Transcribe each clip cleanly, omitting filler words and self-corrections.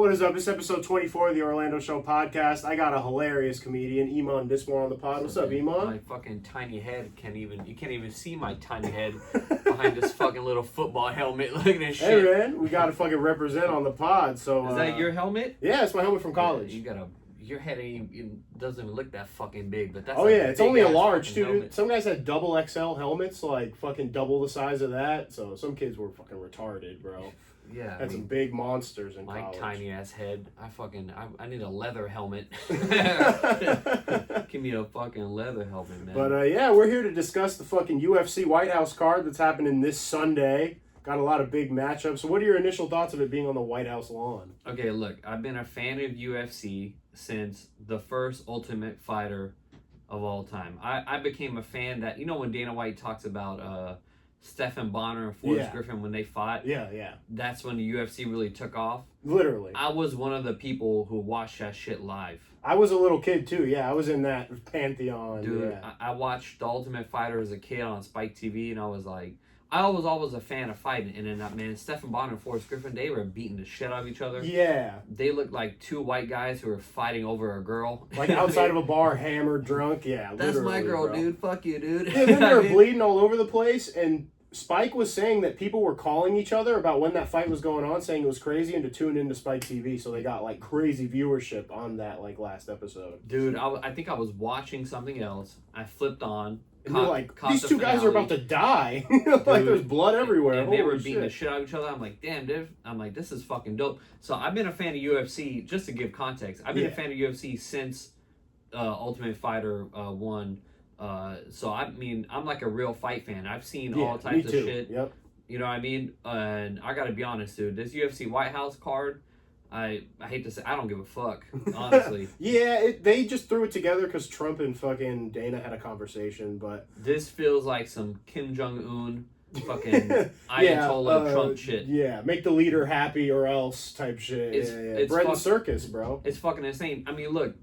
What is up? It's episode 24 of the Orlando Show podcast. I got a hilarious comedian, Emon Dismore, on the pod. What's up, Emon? My fucking tiny head you can't even see my tiny head behind this fucking little football helmet. Look at this shit. Hey, man, we got to fucking represent on the pod. So Is that your helmet? Yeah, it's my helmet from college. Yeah, your head doesn't even look that fucking big, but that's It's only a large, too, helmet. dude. Some guys had double XL helmets, like fucking double the size of that. So some kids were fucking retarded, bro. Yeah, Had some big monsters in college. My tiny ass head. I need a leather helmet. Give me a fucking leather helmet, man. But yeah, we're here to discuss the fucking UFC White House card that's happening this Sunday. Got a lot of big matchups. So what are your initial thoughts of it being on the White House lawn? Okay, look, I've been a fan of UFC since the first Ultimate Fighter of all time. I became a fan that, when Dana White talks about Stephen Bonner and Forrest Griffin when they fought. Yeah. That's when the UFC really took off. Literally. I was one of the people who watched that shit live. I was a little kid too. Yeah, I was in that pantheon. Dude, yeah. I watched The Ultimate Fighter as a kid on Spike TV, and I was like, I was always a fan of fighting. And then, man, Stephen Bonner and Forrest Griffin, they were beating the shit out of each other. Yeah. They looked like two white guys who were fighting over a girl. Like outside of a bar, hammered, drunk. Yeah, that's my girl, bro. dude. Fuck you, dude. Yeah, then they were bleeding all over the place, and Spike was saying that people were calling each other about when that fight was going on, saying it was crazy, and to tune into Spike TV, so they got like crazy viewership on that like last episode. Dude, I think I was watching something else. I flipped on. And you're like, these two guys are about to die. Like, there's blood everywhere. And they were beating the shit out of each other. I'm like, damn, dude. I'm like, this is fucking dope. So I've been a fan of UFC, just to give context. I've been a fan of UFC since Ultimate Fighter 1. So, I mean, I'm like a real fight fan. I've seen all types of shit. Yep. You know what I mean? And I got to be honest, dude. This UFC White House card, I hate to say, I don't give a fuck, honestly. They just threw it together because Trump and fucking Dana had a conversation, but this feels like some Kim Jong-un fucking Ayatollah Trump shit. Yeah, make the leader happy or else type shit. It's bread and circus, bro. It's fucking insane. I mean, look,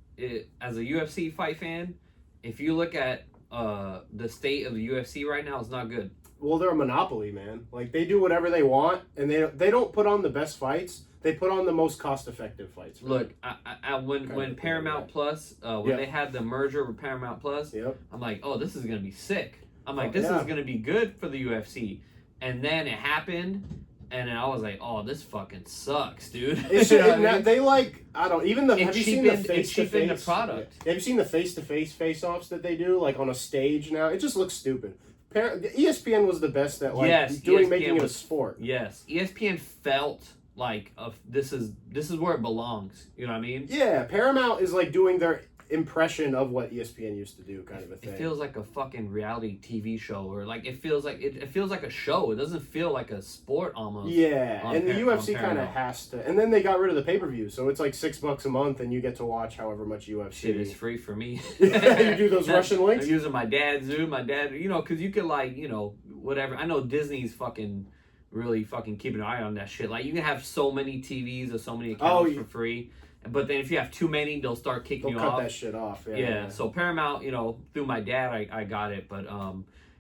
as a UFC fight fan, if you look at the state of the UFC right now, it's not good. Well, they're a monopoly, man. Like, they do whatever they want, and they don't put on the best fights. They put on the most cost-effective fights. Look, when Paramount Plus, when they had the merger with Paramount Plus, I'm like, oh, this is going to be sick. I'm like, this is going to be good for the UFC. And then it happened, and then I was like, oh, this fucking sucks, dude. They like, I don't, even the, have you seen the face-to-face? The product. Have you seen the face-to-face face-offs that they do, like on a stage now? It just looks stupid. ESPN was the best at making it a sport. Yes, ESPN felt like this is where it belongs. You know what I mean? Yeah, Paramount is like doing their impression of what ESPN used to do, kind of a thing. It feels like a fucking reality TV show, or like it feels like a show. It doesn't feel like a sport almost. Yeah, and the UFC kind of has to. And then they got rid of the pay-per-view, so it's like $6 a month, and you get to watch however much UFC. Shit is free for me. Yeah, you do those Russian links. I'm using my dad's Zoom. My dad, because you could whatever. I know Disney's fucking really fucking keeping an eye on that shit. Like, you can have so many TVs or so many accounts for free. But then if you have too many, they'll start kicking you off. They'll cut that shit off. Yeah. So Paramount, through my dad, I got it. But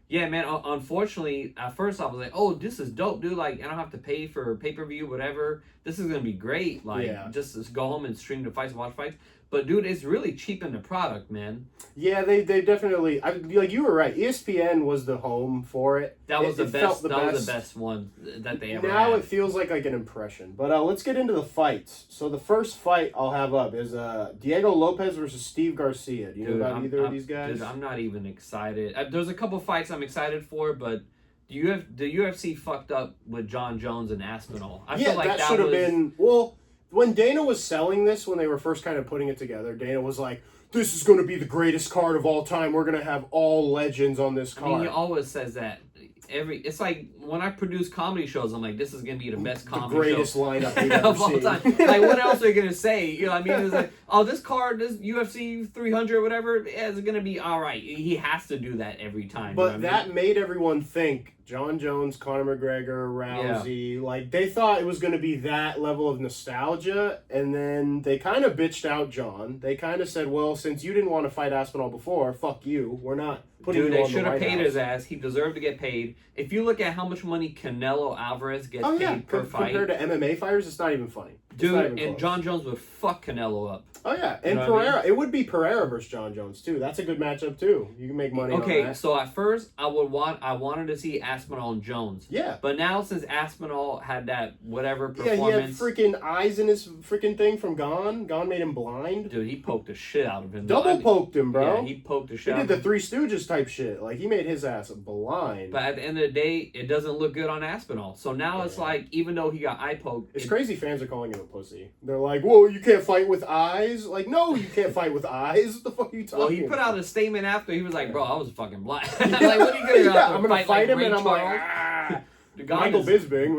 yeah, man. Unfortunately, at first I was like, "Oh, this is dope, dude! Like, I don't have to pay for pay-per-view, whatever. This is gonna be great. Like, just go home and stream the fights, watch fights." But dude, it's really cheapened the product, man. Yeah, they definitely. Like, you were right. ESPN was the home for it. That was the best. That was the best one that they ever had. Now it feels like an impression. But let's get into the fights. So the first fight I'll have up is Diego Lopez versus Steve Garcia. Do you know about either of these guys? Dude, I'm not even excited. There's a couple fights I'm excited for, but the UFC fucked up with John Jones and Aspinall. I feel like that should have been. Well, when Dana was selling this, when they were first kind of putting it together, Dana was like, this is going to be the greatest card of all time. We're going to have all legends on this card. I mean, he always says that. It's like when I produce comedy shows, I'm like, this is going to be the best comedy show. The greatest lineup you've ever of all seen. time. Like, what else are you going to say? You know what I mean? It's like, oh, this card, this UFC 300, whatever, is going to be all right. He has to do that every time. But you know what that I mean? made everyone think John Jones, Conor McGregor, Rousey, like, they thought it was going to be that level of nostalgia, and then they kind of bitched out John. They kind of said, well, since you didn't want to fight Aspinall before, fuck you. We're not putting you on the White House. Dude, they should have paid his ass. He deserved to get paid. If you look at how much money Canelo Alvarez gets paid per fight. Compared to MMA fighters, it's not even funny. Dude, and John Jones would fuck Canelo up. Oh yeah, and Pereira. It would be Pereira versus John Jones too. That's a good matchup too. You can make money. Okay, on that. so at first I wanted to see Aspinall and Jones. Yeah. But now since Aspinall had that whatever performance, he had freaking eyes in his freaking thing from Gon. Gon made him blind. Dude, he poked the shit out of him. Poked him, bro. Yeah, he poked the shit. He did the Three Stooges type shit. Like he made his ass blind. But at the end of the day, it doesn't look good on Aspinall. So now it's like, even though he got eye poked, it's crazy. Fans are calling him a pussy. They're like, "Whoa, you can't fight with eyes." Like, no, you can't fight with eyes. What the fuck are you talking? Well, he put out a statement after. He was like, "Bro, I was fucking blind." Like, what are you gonna I'm gonna fight him, and I'm like, Michael Bisping,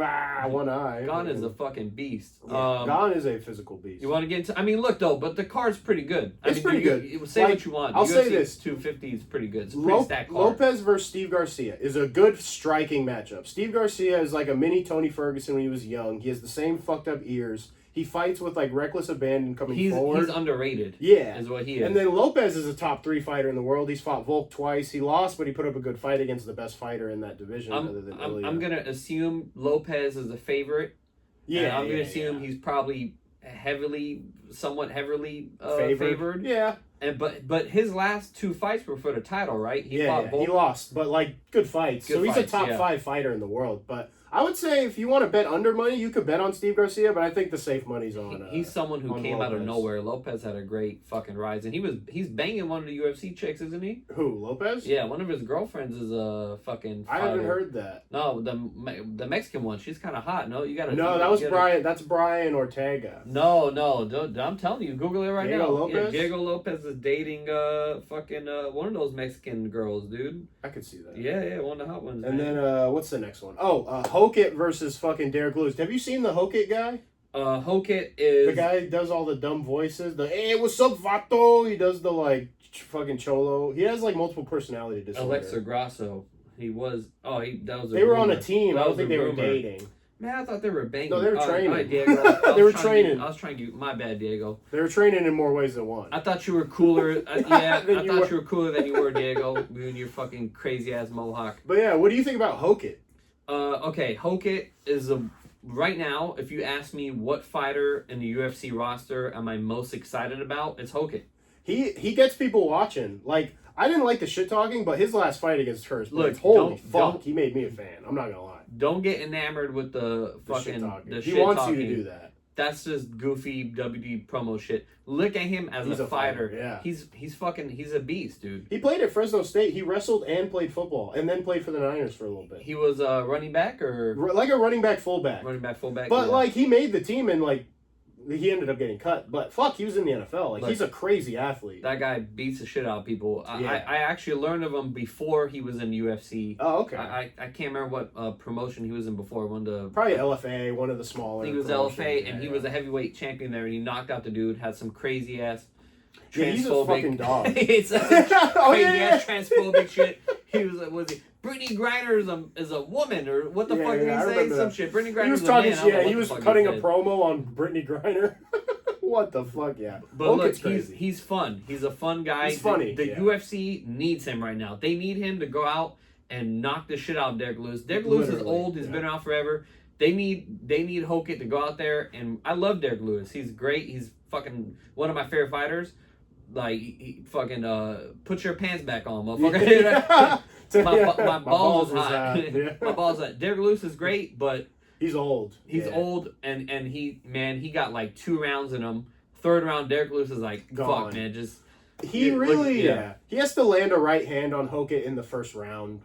one eye. Gon is a fucking beast. Yeah, Gon is a physical beast. You want to get into? I mean, look though, but the card's pretty good. It's pretty good. Say what you want. I'll say this: 250 is pretty good. It's a pretty stacked card. Lopez versus Steve Garcia is a good striking matchup. Steve Garcia is like a mini Tony Ferguson when he was young. He has the same fucked up ears. He fights with like reckless abandon coming forward. He's underrated. Yeah, is what he is. And then Lopez is a top 3 fighter in the world. He's fought Volk twice. He lost, but he put up a good fight against the best fighter in that division. I'm gonna assume Lopez is the favorite. Yeah, I'm gonna assume he's probably somewhat heavily favored. Yeah. But his last 2 fights were for the title, right? He lost, but like good fights. He's a top 5 fighter in the world, but. I would say if you want to bet under money, you could bet on Steve Garcia, but I think the safe money's on. He's someone who came out of nowhere. Lopez had a great fucking rise, and he's banging one of the UFC chicks, isn't he? Who, Lopez? Yeah, one of his girlfriends is a fucking fighter. I haven't heard that. No, the Mexican one, she's kind of hot. No, you gotta. No, that was Brian. That's Brian Ortega. No, I'm telling you, Google it right now. Lopez? Yeah, Diego Lopez is dating one of those Mexican girls, dude. I could see that. Yeah, one of the hot ones. And then what's the next one? Hokit versus fucking Derek Lewis. Have you seen the Hokit guy? Hokit is the guy who does all the dumb voices. The hey, what's up, Vato? He does the like fucking cholo. He has like multiple personality disorder. Alexa Grasso. He was. Oh, that was. They were on a team. I don't think they were dating. Man, I thought they were banging. No, they were training. Right, Diego. They were training. I was trying to. My bad, Diego. They were training in more ways than one. I thought you were cooler. I thought you were cooler than you were, Diego. You and your fucking crazy ass mohawk. But yeah, what do you think about Hokit? Okay, Hokit is right now. If you ask me what fighter in the UFC roster am I most excited about, it's Hokit. He gets people watching. Like I didn't like the shit talking, but his last fight against Hurst, holy fuck, he made me a fan. I'm not gonna lie. Don't get enamored with the fucking the shit He wants talking. you to do that. That's just goofy WWE promo shit. Look at him as a fighter. Yeah. He's a beast, dude. He played at Fresno State. He wrestled and played football, and then played for the Niners for a little bit. He was a running back or like a running back fullback. But like he made the team and like he ended up getting cut. But fuck, he was in the NFL. Like he's a crazy athlete. That guy beats the shit out of people. Yeah. I actually learned of him before he was in UFC. Oh, okay. I can't remember what promotion he was in before. Probably LFA, one of the smaller. He was LFA, and he was a heavyweight champion there, and he knocked out the dude. Had some crazy ass. He's a fucking dog. It's a crazy ass transphobic shit. He was it Brittany Griner is a woman or what the fuck did he say? Some shit. Brittany Griner was talking. He was cutting a promo on Brittany Griner. What the fuck, yeah. But look, he's fun. He's a fun guy. He's funny. The UFC needs him right now. They need him to go out and knock the shit out of Derek Lewis. Derek Lewis is old. He's been around forever. They need Hokit to go out there, and I love Derek Lewis. He's great. He's fucking one of my favorite fighters. Like he fucking put your pants back on, motherfucker. My balls hot. My balls hot. Derek Lewis is great, but he's old. He's old, and he got like 2 rounds in him. 3rd round, Derek Lewis is like, gone. Fuck, man, just. He has to land a right hand on Hokit in the 1st round.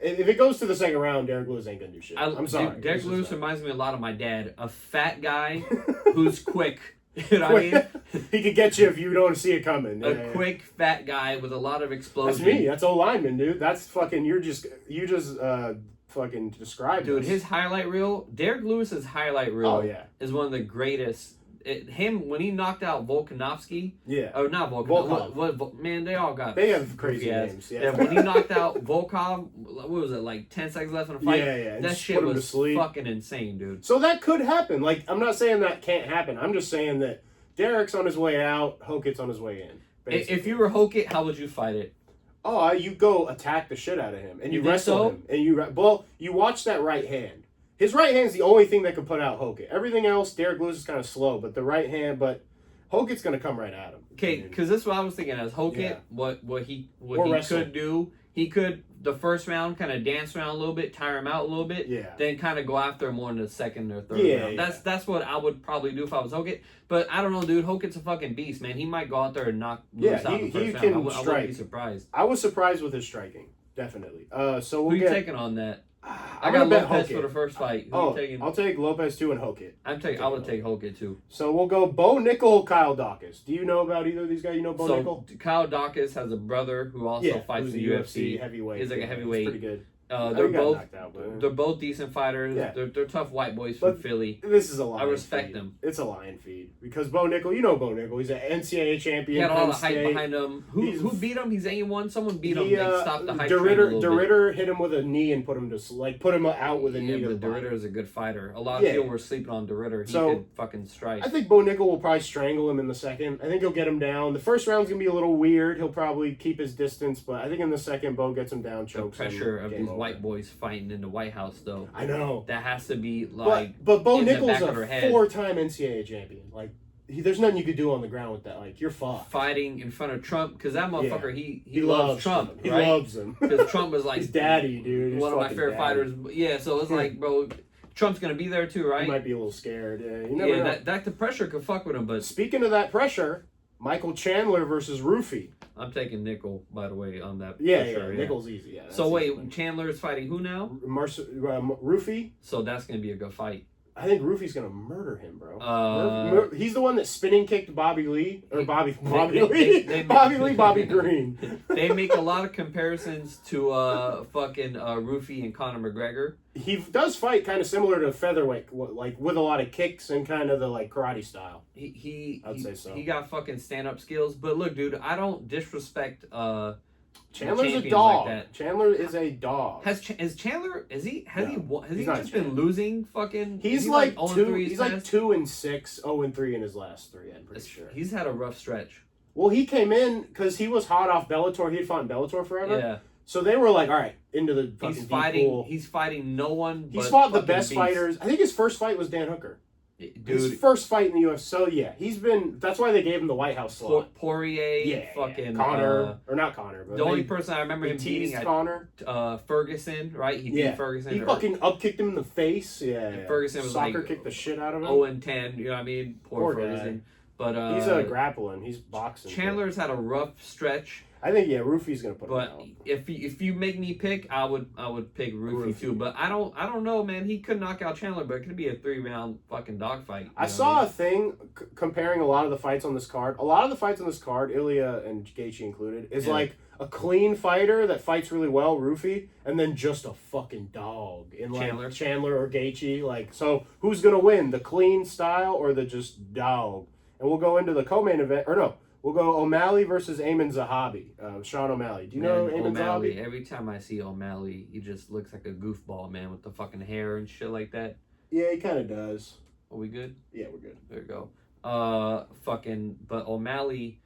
If it goes to the 2nd round, Derek Lewis ain't gonna do shit. I'm sorry. Derek Lewis reminds me a lot of my dad. A fat guy who's quick. You know what I mean? He could get you if you don't see it coming. Quick, fat guy with a lot of explosion. That's me. That's O-lineman, dude. That's fucking, you just fucking described Dude, his highlight reel, Derek Lewis's highlight reel is one of the greatest. When he knocked out Volkanovski. Yeah. Or not Volkov. Man, they all got. They have crazy names. Yeah. When he knocked out Volkov, what was it, like 10 seconds left in the fight? Yeah. That shit was fucking insane, dude. So that could happen. Like, I'm not saying that can't happen. I'm just saying that Derek's on his way out, Hokit's on his way in. Basically. If you were Hokit, how would you fight it? Oh, you go attack the shit out of him, and you wrestle him, and you watch that right hand. His right hand's the only thing that could put out Hokit. Everything else, Derek Lewis is kind of slow, but the right hand, but Hokit's going to come right at him. Okay, because this is what I was thinking. As Hokit, what he could do, he could the first round kind of dance around a little bit, tire him out a little bit, then kind of go after him more in the second or third round. That's what I would probably do if I was Hokit. But I don't know, dude. Hokit's a fucking beast, man. He might go out there and knock Lewis out in the first round. I wouldn't be surprised. I was surprised with his striking, definitely. So who you taking on that? I got Lopez for the first fight. Who you taking? I'll take Lopez too and Hokit. I would take Hokit too. So we'll go Bo Nickel, Kyle Dawkins. Do you know about either of these guys? You know Bo Nickel? Kyle Dawkins has a brother who also fights in the UFC. Heavyweight. He's like a heavyweight. Pretty good. They're both decent fighters. Yeah. They're tough white boys from Philly. This is a lion. I respect them. It's a lion feed because Bo Nickel, you know Bo Nickel. He's an NCAA champion. He had all the hype behind him. Who beat him? He's 81. Someone beat him. They stopped the hype train a little bit. DeRitter hit him with a knee and put him out with a knee. But DeRitter is a good fighter. A lot of people were sleeping on DeRitter. He could fucking strike. I think Bo Nickel will probably strangle him in the second. I think he'll get him down. The first round's gonna be a little weird. He'll probably keep his distance, but I think in the second, Bo gets him down, chokes him. The pressure of these white boys fighting in the White House, though. I know. That has to be like. But Bo Nickel's a 4-time NCAA champion. Like, there's nothing you could do on the ground with that. Like, you're fucked. Fighting in front of Trump, because that motherfucker, he loves Trump. He loves him. Because Trump was like his daddy, dude. One of my favorite fighters. Yeah, so it's like, bro, Trump's gonna be there too, right? He might be a little scared. Yeah, you never know. That the pressure could fuck with him. But speaking of that pressure, Michael Chandler versus Roofy. I'm taking Nickel, by the way, on that. Yeah, Nickel's easy. Yeah. So wait, Chandler is fighting who now? Roofy. So that's gonna be a good fight. I think Roofy's gonna murder him, bro. He's the one that spinning kicked Bobby Lee or Bobby Green. They make a lot of comparisons to fucking Roofy and Conor McGregor. He does fight kind of similar to featherweight, like with a lot of kicks and kind of the like karate style. I'd say so. He got fucking stand up skills. But look, dude, I don't disrespect. Chandler's a dog. Like Chandler is a dog. Has Chandler? Has he just been losing? Fucking. He's like 2. He's like 2-6, 0-3 in his last 3. I'm pretty sure. He's had a rough stretch. Well, he came in because he was hot off Bellator. He had fought in Bellator forever. Yeah. So they were like, all right, into the fucking deep pool. He's fighting no one. He's fought the best fighters. I think his first fight was Dan Hooker. Dude, his first fight in the UFC. So yeah, he's been. That's why they gave him the White House slot. Poirier, fucking Connor, or not Connor. But the only person I remember him beating Connor, Ferguson, right? He beat Ferguson. He fucking upkicked him in the face. Yeah. Ferguson was soccer kicked the shit out of him. 0-10. You know what I mean? Poor Ferguson. Guy. But he's grappling. He's boxing. Chandler's had a rough stretch. I think Roofy's gonna put him out. But if you make me pick, I would pick Roofy too. But I don't know, man. He could knock out Chandler, but it could be a 3-round fucking dogfight. I saw a thing comparing a lot of the fights on this card. A lot of the fights on this card, Ilya and Gaethje included, is like a clean fighter that fights really well, Roofy, and then just a fucking dog in like Chandler or Gaethje. Like, so who's gonna win, the clean style or the just dog? And we'll go into the co-main event, or no. We'll go O'Malley versus Emon Zahabi. Sean O'Malley. Do you know Emon Zahabi? Every time I see O'Malley, he just looks like a goofball, man, with the fucking hair and shit like that. Yeah, he kind of does. Are we good? Yeah, we're good. There we go. But O'Malley,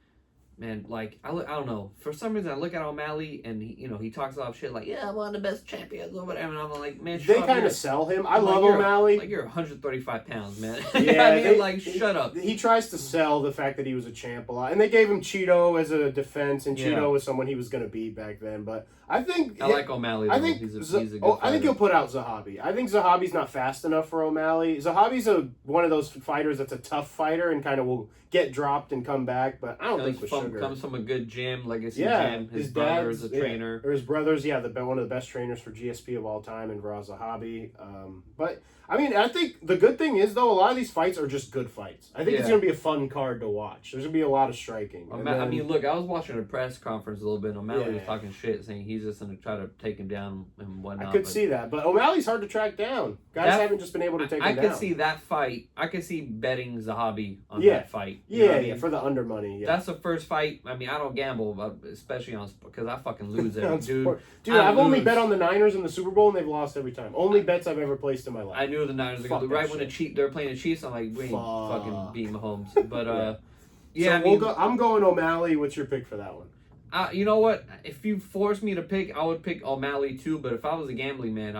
man, like, I don't know. For some reason, I look at O'Malley and he talks a lot of shit like, yeah, I'm one of the best champions or whatever. And I'm like, man, shut up. They kind of sell him. I love O'Malley. Like, you're 135 pounds, man. Yeah, shut up. He tries to sell the fact that he was a champ a lot. And they gave him Cheeto as a defense, and Cheeto was someone he was going to beat back then. But I think... I like O'Malley, though. I think he's a good fighter. I think he'll put out Zahabi. I think Zahabi's not fast enough for O'Malley. Zahabi's one of those fighters that's a tough fighter and kind of will get dropped and come back, but I don't think with Sugar. Comes from a good gym, legacy gym. His brother is a trainer. Or his brother's, one of the best trainers for GSP of all time, and Viraz Zahabi. But, I mean, I think the good thing is, though, a lot of these fights are just good fights. I think it's going to be a fun card to watch. There's going to be a lot of striking. I mean, look, I was watching a press conference a little bit, and O'Malley was talking shit, saying he's just going to try to take him down and whatnot. I could see that, but O'Malley's hard to track down. Guys haven't just been able to take him down. I could see that fight. I could see betting Zahabi on that fight. For the under money. That's the first fight. I mean, I don't gamble, but especially on because I fucking lose every dude. I've only bet on the Niners in the Super Bowl, and they've lost every time. Only bets I've ever placed in my life. I knew the Niners were going to right when they're playing the Chiefs. I'm like, we ain't fucking beating Mahomes. But I'm going O'Malley. What's your pick for that one? You know what? If you force me to pick, I would pick O'Malley too. But if I was a gambling man,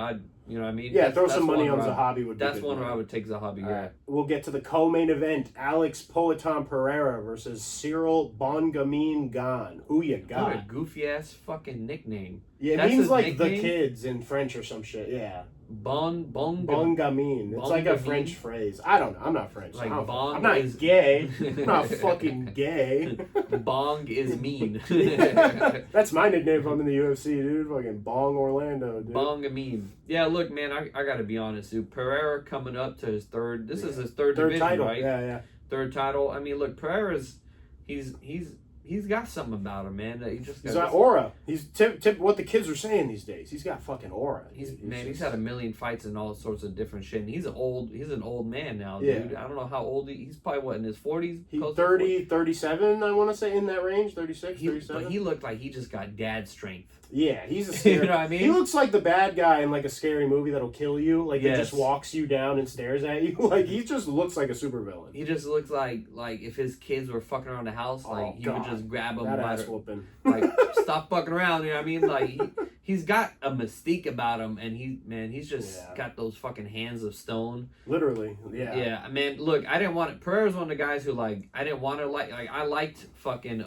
You know what I mean? Yeah, throw some money on Zahabi would be That's good. one where I would take Zahabi, All yeah. right. We'll get to the co-main event. Alex Poatan Pereira versus Cyril Bongamin Gan. Who you got? What a goofy-ass fucking nickname. Yeah, it That's means his like nickname? the kids in French or some shit. Yeah. Bongamin. It's like a French phrase. I don't know. I'm not French. Like I'm not gay. I'm not fucking gay. Bong is mean. That's my nickname if I'm in the UFC, dude. Fucking Bong Orlando, dude. Bongamin. Yeah, look, man, I gotta be honest, dude. Pereira coming up to his third. This is his third division, title, right? Yeah. Third title. I mean, look, Pereira's he's got something about him, man. He's got aura. He's tip what the kids are saying these days. He's got fucking aura. He's had a million fights and all sorts of different shit. And he's an old man now, dude. I don't know how old he's probably what in his 40s. He's 30, 37, I want to say, in that range, 36, 37. But he looked like he just got dad strength. Yeah, he's a scary. You know what I mean? He looks like the bad guy in like a scary movie that'll kill you. Like he just walks you down and stares at you. Like he just looks like a supervillain. He just looks like if his kids were fucking around the house, like he would just grab them that by ass whooping. Like stop fucking around. You know what I mean? Like he's got a mystique about him, and he's just got those fucking hands of stone. Literally, yeah. Yeah, man. Look, I didn't want it. Pereira's one of the guys who I didn't want to like I liked fucking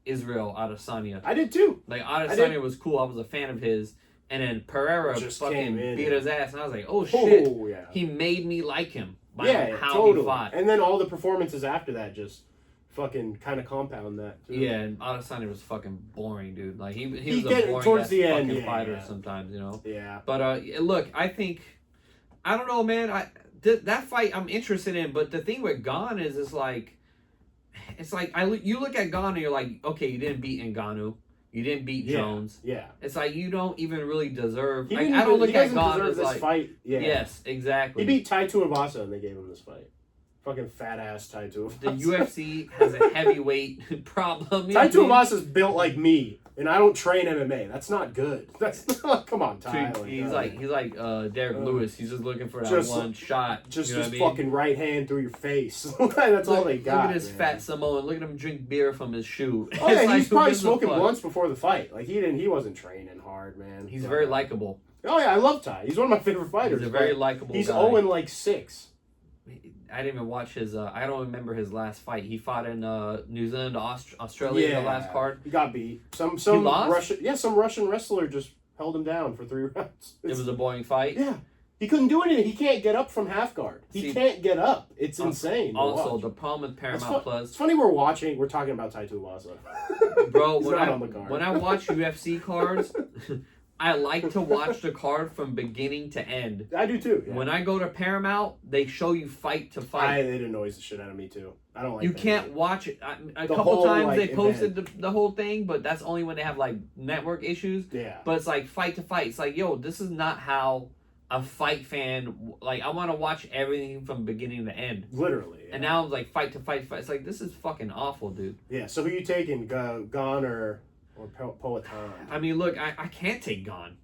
Israel Adesanya. I did too. Like Adesanya was cool. I was a fan of his. And then Pereira just fucking beat his ass, and I was like, "Oh shit!" Yeah. He made me like him by how totally. he fought. And then all the performances after that just fucking kind of compound that. Too. Yeah, and Adesanya was fucking boring, dude. Like he was a boring towards the end, fucking fighter sometimes, you know. Yeah. But look, I don't know, man. That fight I'm interested in, but the thing with Gon is like. It's like you look at Ngannou, you're like, okay, you didn't beat Ngannou, you didn't beat Jones. Yeah. It's like you don't even really deserve. I don't look at Ngannou as like fight. Yeah. Yes, exactly. He beat Tai Tuivasa and they gave him this fight. Fucking fat ass Tai Tuivasa. The UFC has a heavyweight problem. Tai Tuivasa's built like me, and I don't train MMA. That's not good. That's not. Come on, Tai. He's like Derek Lewis. He's just looking for that one shot. Just you know his fucking right hand through your face. That's all they got. Look at his fat Samoan. Look at him drink beer from his shoe. Oh yeah, he's probably smoking blunts before the fight. Like he wasn't training hard, man. He's very likable. Oh yeah, I love Tai. He's one of my favorite fighters. He's a very likable guy. He's 0-6. I didn't even watch his. I don't remember his last fight. He fought in New Zealand, Australia. In the last card. He got beat. Some Russian wrestler just held him down for 3 rounds. It was a boring fight. Yeah, he couldn't do anything. He can't get up from half guard. He can't get up. It's insane. Also, the problem with Paramount Plus. It's funny we're talking about Tai Tuivasa. Bro, when when I watch UFC cards. I like to watch the card from beginning to end. I do too. Yeah. When I go to Paramount, they show you fight to fight. It annoys the shit out of me too. I don't like. You can't watch it. A couple times they posted the whole thing, but that's only when they have like network issues. Yeah. But it's like fight to fight. It's like, yo, this is not how a fight fan like. I want to watch everything from beginning to end. Literally. Yeah. And now it's like fight to fight. It's like this is fucking awful, dude. Yeah. So who you taking, Gon or Poatan? I mean, look, I can't take Gon.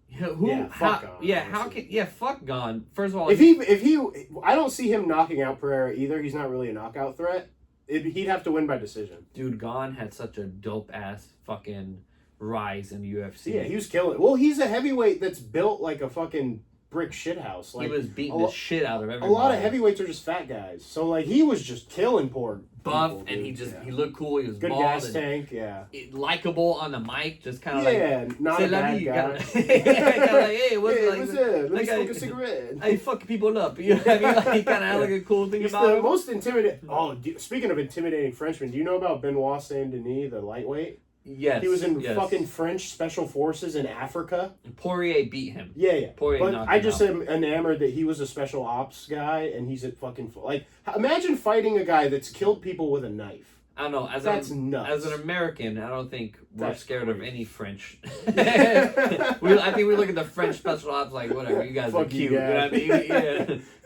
Fuck Gon. Fuck Gon. First of all, if he, I don't see him knocking out Pereira either. He's not really a knockout threat. He'd have to win by decision. Dude, Gon had such a dope ass fucking rise in the UFC. Yeah, he was killing. Well, he's a heavyweight that's built like a fucking brick shithouse. Like, he was beating the shit out of everybody. A lot of heavyweights are just fat guys. So like he was just killing poor buff people, and he looked cool. He was good bald gas tank. Yeah, likable on the mic. Just kind of not a bad guy. Like, hey, what's up? Let's smoke a cigarette. I fuck people up. You know what I mean? Like, he kind of had like a cool thing about him. The most intimidating. Oh, speaking of intimidating Frenchmen, do you know about Benoit Saint Denis, the lightweight? Yes. He was in fucking French special forces in Africa. Poirier beat him. Yeah. Poirier but knocked I him just out. am enamored that he was a special ops guy and he's a fucking like. Imagine fighting a guy that's killed people with a knife. I don't know. That's nuts. As an American, I don't think we're scared of any French. I think we look at the French special ops like, whatever, you guys are cute. You know what I mean?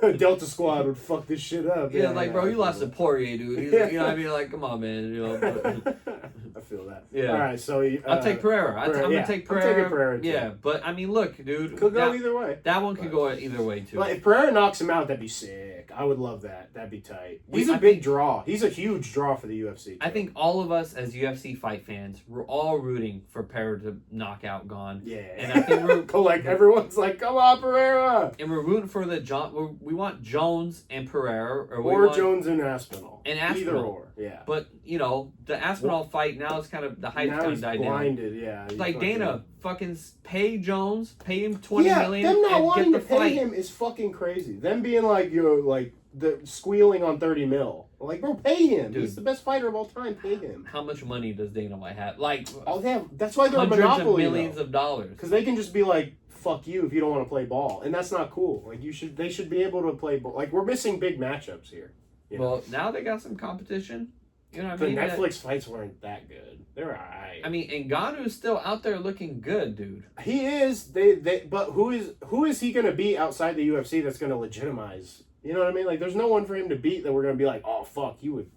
Yeah. Delta Squad would fuck this shit up. Yeah, like, bro, you lost to Poirier, dude. You know what I mean? Like, come on, man. You know. But, I feel that. Yeah. All right, so I'll take Pereira. I'm gonna take Pereira. I'm taking Pereira too. Yeah, but I mean, look, dude. Could go either way. That one could go either way too. But if Pereira knocks him out, that'd be sick. sick. I would love that. That'd be tight. He's a big draw. He's a huge draw for the UFC. Too. I think all of us as UFC fight fans, we're all rooting for Pereira to knock out Gon. Yeah. And I think we're everyone's like, come on, Pereira. And we're rooting for we want Jones and Pereira, or Jones and Aspinall. Either or. Yeah. But the Aspinall fight now is kind of the hype kind of died blinded, down. Yeah. Like Dana, fucking pay Jones, pay him $20 million. Them not and wanting get to the pay fight. him is fucking crazy. Them being like the squealing on 30 mil. Like, bro, pay him. Dude, he's the best fighter of all time. Pay him. How much money does Dana White have? Like, that's why they're a monopoly. Millions of dollars. Because they can just be like, fuck you if you don't want to play ball, and that's not cool. Like they should be able to play ball. Like we're missing big matchups here. Well, now they got some competition. You know what I mean? The Netflix fights weren't that good. They're alright. I mean, Ngannou's still out there looking good, dude. He is. But who is he gonna beat outside the UFC that's gonna legitimize? You know what I mean? Like, there's no one for him to beat that we're gonna be like, oh fuck, you would,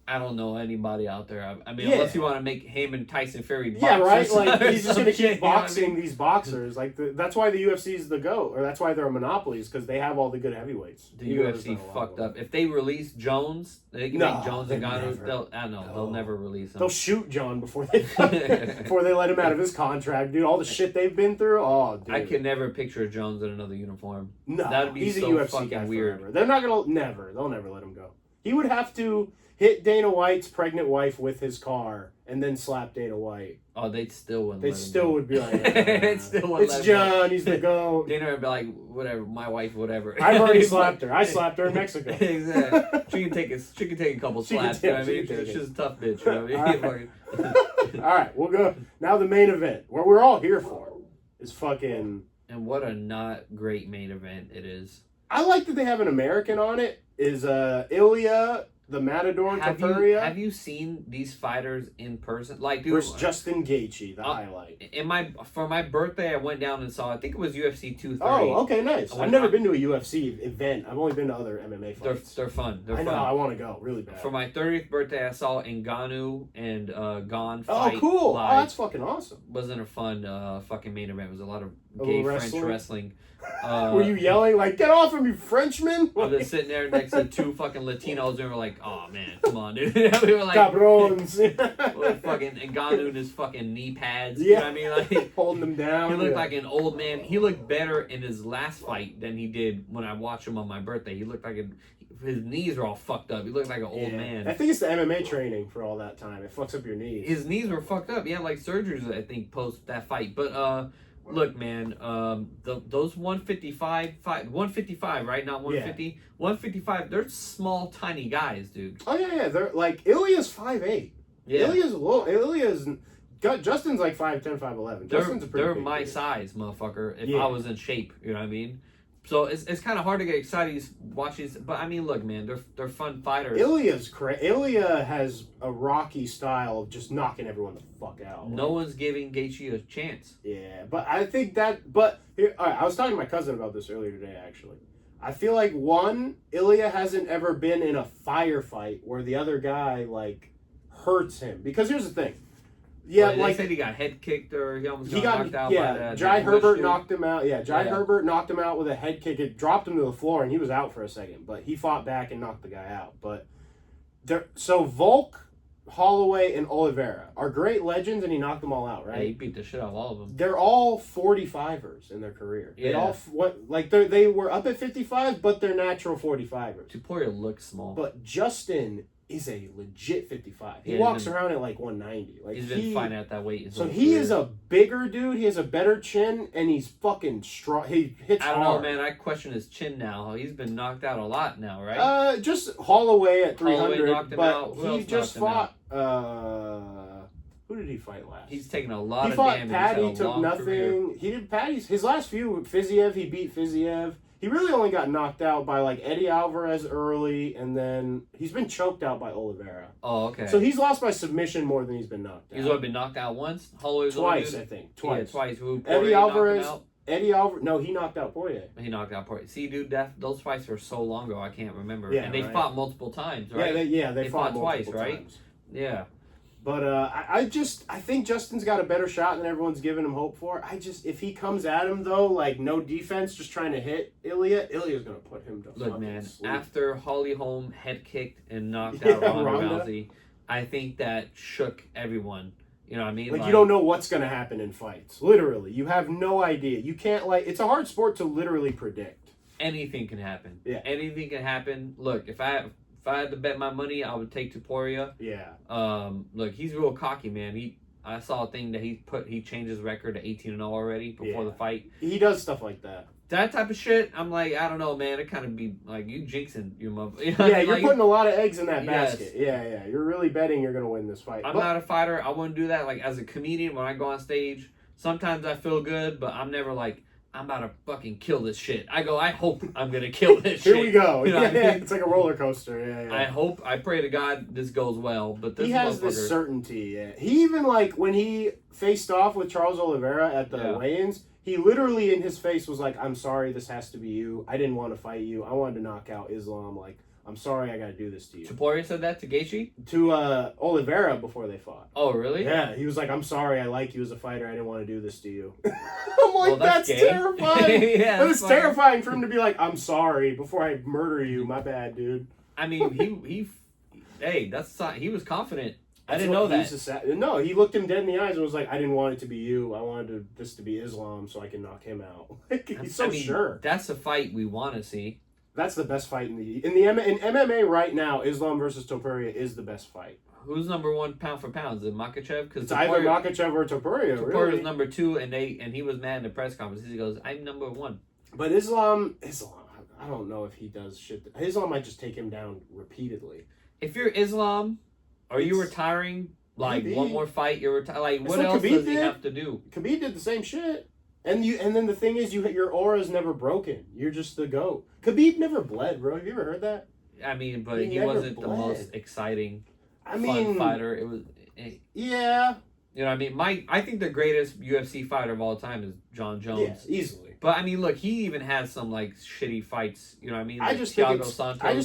I don't know anybody out there. I mean, unless you want to make him and Tyson Fury box. Yeah, right? Like, he's just going to keep boxing these boxers. Like, that's why the UFC is the GOAT. Or that's why they're monopolies, because they have all the good heavyweights. The UFC fucked up. If they release Jones, they can make Jones and Ngannou. They'll never release him. They'll shoot John before they let him out of his contract. Dude, all the shit they've been through. Oh, dude. I could never picture Jones in another uniform. No, that'd be he's so a UFC fucking guy weird. Forever. They're not going to... They'll never let him go. He would have to hit Dana White's pregnant wife with his car and then slap Dana White. Oh, they still wouldn't. They still would be like, it's John. He's the GOAT. Dana would be like, whatever, my wife, whatever. I've already slapped her. I slapped her in Mexico. Exactly. She can take a couple slaps. You know what I mean? She's a tough bitch. You know what I mean? All right, we'll go now. The main event, what we're all here for, is fucking. And what a not great main event it is. I like that they have an American on it. Is Ilya the Matador Topuria? Have you seen these fighters in person? Like, dude, versus Justin Gaethje, the highlight. For my birthday, I went down and saw. I think it was UFC 230. Oh, okay, nice. I've never been to a UFC event. I've only been to other MMA fights. They're fun. I know. I want to go really bad. For my 30th birthday, I saw Ngannou and Gon fight. Oh, cool! Live. Oh, that's fucking awesome. Wasn't a fun fucking main event. It was a lot of gay French wrestling. Were you yelling like, "Get off of me, Frenchman"? I was just sitting there next to two fucking Latinos, and we were like, "Oh man, come on, dude." We were like, "Cabrons." Fucking Ngannou in his fucking knee pads. You know what I mean? Like, holding them down. He looked like an old man. He looked better in his last fight than he did when I watched him on my birthday. He looked like his knees are all fucked up. He looked like an old man. I think it's the MMA training for all that time. It fucks up your knees. His knees were fucked up. He had like surgeries, I think, post that fight. But look, man, those 155, right? Not 150. Yeah. 155, they're small, tiny guys, dude. Oh, yeah. They're like, Ilya's 5'8". Yeah. Justin's like 5'10", 5'11". Justin's a pretty They're big my dude. size, motherfucker, if I was in shape, you know what I mean? So it's kind of hard to get excited watching these, but I mean, look, man, they're fun fighters. Ilya has a Rocky style of just knocking everyone the fuck out. No one's giving Gaethje a chance. Yeah, but I think that. But here, all right, I was talking to my cousin about this earlier today. Actually, I feel like Ilya hasn't ever been in a firefight where the other guy like hurts him. Because here's the thing. Yeah, they said he got head kicked or he almost got knocked out. Yeah, Jai Herbert knocked him out. Yeah, Herbert knocked him out with a head kick. It dropped him to the floor, and he was out for a second. But he fought back and knocked the guy out. But so Volk, Holloway, and Oliveira are great legends, and he knocked them all out, right? Yeah, he beat the shit out of all of them. They're all 45ers in their career. Yeah. They were up at 55, but they're natural 45ers. Topuria looks small. But Justin is a legit 55. He walks around at like 190. Like he's been fighting at that weight. So he is a bigger dude. He has a better chin, and he's fucking strong. He hits hard. I don't know, man. I question his chin now. He's been knocked out a lot now, right? Just Holloway at 300. Holloway knocked him out. He just fought. Who did he fight last? He's taken a lot of He damage. fought Paddy, took nothing. Career. He did Paddy's. His last few, Fiziev, he beat Fiziev. He really only got knocked out by like Eddie Alvarez early, and then he's been choked out by Oliveira. Oh, okay. So he's lost by submission more than he's been knocked out. He's only been knocked out once? Holloway's twice, I think. Twice. Yeah, twice. Eddie Alvarez. No, he knocked out Poirier. He knocked out Poirier. See, dude, those fights were so long ago, I can't remember. Yeah, and they fought multiple times, right? They fought twice, times. right? Yeah. But I think Justin's got a better shot than everyone's giving him hope for. If he comes at him though, like no defense, just trying to hit Ilya's gonna put him to Look, man, sleep. after Holly Holm head kicked and knocked out Ronda Rousey, I think that shook everyone. You know what I mean? Like you don't know what's gonna happen in fights. Literally, you have no idea. You can't it's a hard sport to literally predict. Anything can happen. Yeah, anything can happen. Look, if I had to bet my money, I would take Topuria. Yeah. Look, he's real cocky, man. I saw a thing that he changed his record to 18-0 already before the fight. He does stuff like that. That type of shit, I'm like, I don't know, man. It kind of be like you jinxing your mother. You know you're putting a lot of eggs in that basket. Yeah. You're really betting you're gonna win this fight. I'm not a fighter. I wouldn't do that. Like as a comedian, when I go on stage, sometimes I feel good, but I'm never like, I'm about to fucking kill this shit. I hope I'm gonna kill this shit. Here we go. You know what I mean? It's like a roller coaster. Yeah. I pray to God this goes well. But this he has this certainty. Yeah. He even when he faced off with Charles Oliveira at the weigh-ins, he literally in his face was like, "I'm sorry, this has to be you. I didn't want to fight you. I wanted to knock out Islam. Like, I'm sorry, I got to do this to you." Topuria said that to Gaethje? To Oliveira before they fought. Oh, really? Yeah, he was like, "I'm sorry, I like you as a fighter. I didn't want to do this to you." I'm like, that's gay. terrifying. Yeah, it's terrifying for him to be like, "I'm sorry before I murder you. My bad, dude." I mean, he was confident. I didn't know that. No, he looked him dead in the eyes and was like, "I didn't want it to be you. I wanted this to be Islam so I can knock him out." Like, he's so sure. That's a fight we want to see. That's the best fight in MMA right now. Islam versus Topuria is the best fight. Who's number one pound for pound? Is it Makachev? Because it's either Makachev or Topuria. Topuria is number 2, and he was mad in the press conference. He goes, "I'm number 1." But Islam, I don't know if he does shit. Islam might just take him down repeatedly. If you're Islam, are you retiring? Like maybe. One more fight, you're retiring. Like what else Khabib does he have to do? Khabib did the same shit. And then the thing is, your aura's never broken. You're just the GOAT. Khabib never bled, bro. Have you ever heard that? I mean, but he wasn't the most exciting fun fighter. It was... Yeah. You know what I mean? I think the greatest UFC fighter of all time is John Jones. Yeah, easily. But, I mean, look, he even has some, like, shitty fights. You know what I mean? Like I just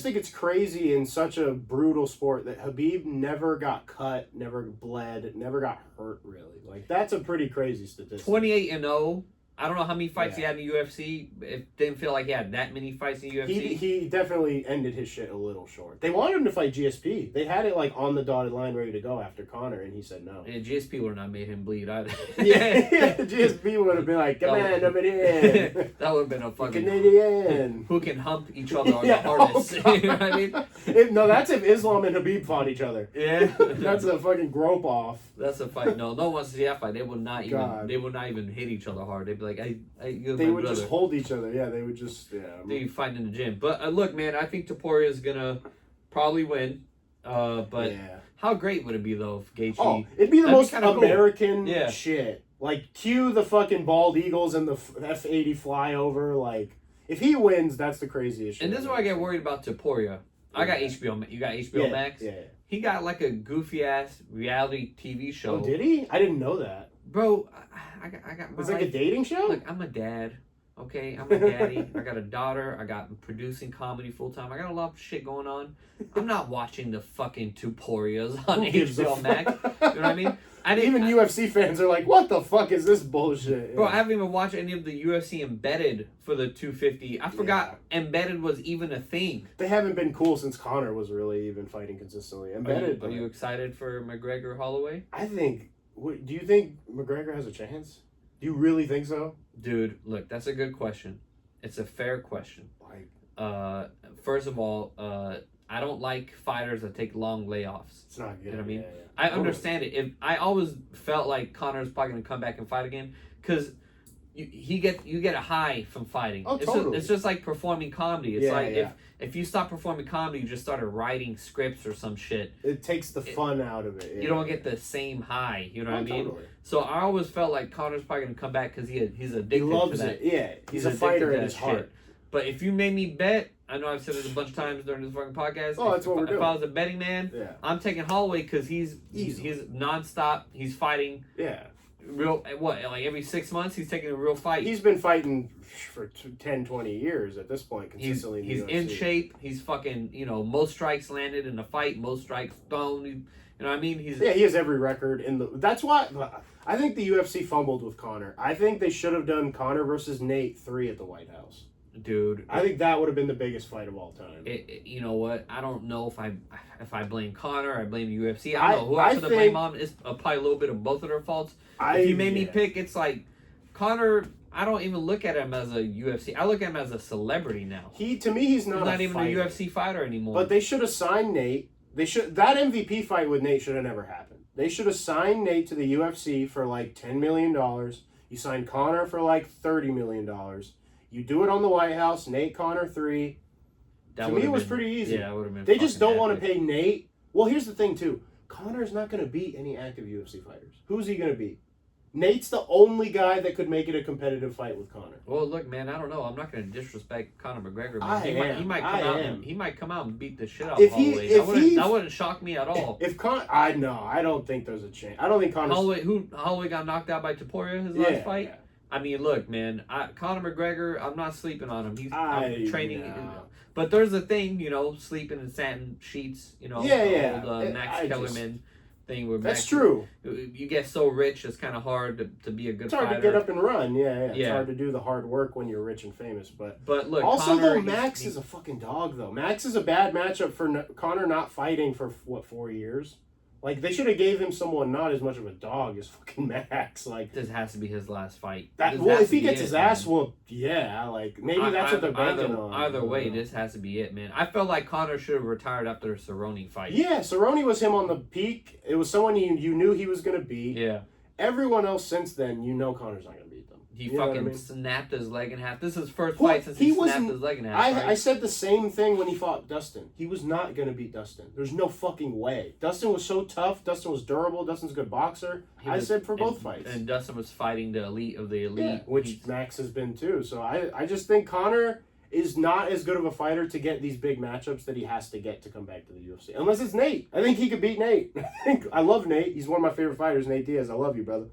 think it's crazy in such a brutal sport that Khabib never got cut, never bled, never got hurt, really. Like, that's a pretty crazy statistic. 28-0. I don't know how many fights he had in the UFC. It didn't feel like he had that many fights in the UFC. He definitely ended his shit a little short. They wanted him to fight GSP. They had it like on the dotted line ready to go after Conor, and he said no. And GSP would have not made him bleed either. GSP would have been like, come on, over there. That would have been a fucking... Canadian. Who can hump each other on the hardest. You know what I mean? No, that's if Islam and Khabib fought each other. Yeah. That's a fucking grope off. That's a fight. No one wants to see that fight. They would not even hit each other hard. They'd be like, they would just hold each other. Yeah, they would just, they'd be fighting in the gym. But look, man, I think Topuria is gonna probably win. But how great would it be though if Gaethje? Oh, it'd be the most American shit. Like cue the fucking bald eagles and the F-80 flyover. Like if he wins, that's the craziest shit. And this is where I get worried about Topuria. I got HBO. You got HBO Max. Yeah. He got like a goofy ass reality TV show. Oh, did he? I didn't know that. Bro, I got my It's like a dating show? Look, I'm a dad. Okay, I'm a daddy. I got a daughter. I got producing comedy full time. I got a lot of shit going on. I'm not watching the fucking Tuporias on HBO Max. You know what I mean? Even UFC fans are like, what the fuck is this bullshit? Bro, I haven't even watched any of the UFC Embedded for the 250. I forgot Embedded was even a thing. They haven't been cool since Conor was really even fighting consistently. Embedded. Are you excited for McGregor Holloway? I think... do you think McGregor has a chance? Do you really think so? Dude, look, that's a good question. It's a fair question. First of all, I don't like fighters that take long layoffs. It's not good. You know what I mean? Yeah. I understand it. I always felt like Conor's probably going to come back and fight again because you get a high from fighting. Oh, totally. It's just like performing comedy. It's if you stop performing comedy, you just started writing scripts or some shit. It takes the fun out of it. Yeah. You don't get the same high. You know what I mean? Totally. So I always felt like Conor's probably going to come back because he's addicted he loves to that. It. Yeah, he's a fighter in his heart. But if you made me bet, I know I've said it a bunch of times during this fucking podcast. Oh, that's what we're doing. If I was a betting man, I'm taking Holloway because he's nonstop. He's fighting. Yeah. Real what? Like every 6 months, he's taking a real fight. He's been fighting for 10, 20 years at this point, consistently. He's in shape. He's fucking, most strikes landed in a fight, most strikes thrown. You know what I mean? He has every record in the. That's why I think the UFC fumbled with Conor. I think they should have done Conor versus Nate 3 at the White House. Dude, I think that would have been the biggest fight of all time. You know what? I don't know if I blame Conor, I blame UFC. I don't know who I should have blamed on. It's probably a little bit of both of their faults. If you made me pick, it's like Conor. I don't even look at him as a UFC. I look at him as a celebrity now. To me, he's not even fighter. a UFC fighter anymore. But they should have signed Nate. That MVP fight with Nate should have never happened. They should have signed Nate to the UFC for like $10 million. You signed Conor for like $30 million. You do it on the White House, Nate Conor 3. To me, it was pretty easy. Yeah, it would have been. They just don't want to pay Nate. Well, here's the thing, too. Conor's not going to beat any active UFC fighters. Who's he going to beat? Nate's the only guy that could make it a competitive fight with Conor. Well, look, man, I don't know. I'm not going to disrespect Conor McGregor. Man. He might come out and beat the shit out of Holloway. That wouldn't shock me at all. I don't think there's a chance. I don't think Conor. Holloway got knocked out by Topuria his last fight. Yeah. I mean, look, man, Conor McGregor, I'm not sleeping on him. I'm training. But there's a thing, sleeping in satin sheets, the old Max Kellerman thing. That's true. You get so rich, it's kind of hard to be a good fighter. It's hard to get up and run, It's hard to do the hard work when you're rich and famous. But look, also, Conor, Max is a fucking dog, though. Max is a bad matchup for Conor not fighting for, 4 years? Like, they should have gave him someone not as much of a dog as fucking Max. Like, this has to be his last fight. If he gets his ass whooped, maybe that's what they're banking on. Either way, this has to be it, man. I felt like Conor should have retired after the Cerrone fight. Yeah, Cerrone was him on the peak. It was someone you knew he was going to beat. Yeah. Everyone else since then, Conor's not going to beat them. He fucking snapped his leg in half. This is his first fight since he snapped his leg in half. I said the same thing when he fought Dustin. He was not going to beat Dustin. There's no fucking way. Dustin was so tough. Dustin was durable. Dustin's a good boxer. I said for both fights. And Dustin was fighting the elite of the elite. Which Max has been too. So I just think Conor is not as good of a fighter to get these big matchups that he has to get to come back to the UFC. Unless it's Nate. I think he could beat Nate. I love Nate. He's one of my favorite fighters, Nate Diaz. I love you, brother.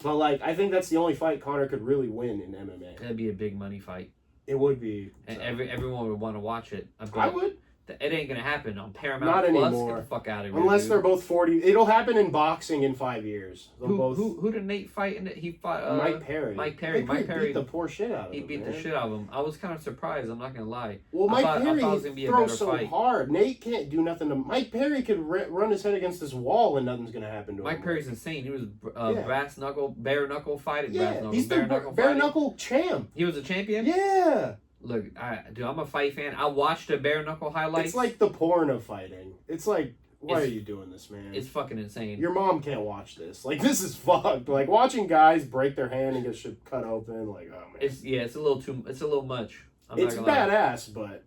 But, I think that's the only fight Conor could really win in MMA. That'd be a big money fight. It would be. And everyone would want to watch it. I would. It ain't going to happen on Paramount Not Plus. anymore. Get the fuck out of here, Unless they're both 40. It'll happen in boxing in 5 years. Who did Nate fight in it? He fought Mike Perry. Mike Perry beat the poor shit out of him. He beat the shit out of him. I was kind of surprised. I'm not going to lie. Well, Mike Perry throws so fight. hard. Nate can't do nothing to Mike Perry could run his head against this wall and nothing's going to happen to him. Mike Perry's insane. He was bare knuckle fighting. He's the bare knuckle champ. He was a champion? Yeah. Look, I'm a fight fan. I watched the bare knuckle highlights. It's like the porn of fighting. It's like, why are you doing this, man? It's fucking insane. Your mom can't watch this. Like, this is fucked. Like, watching guys break their hand and get shit cut open. Like, oh man. It's a little much. It's badass, but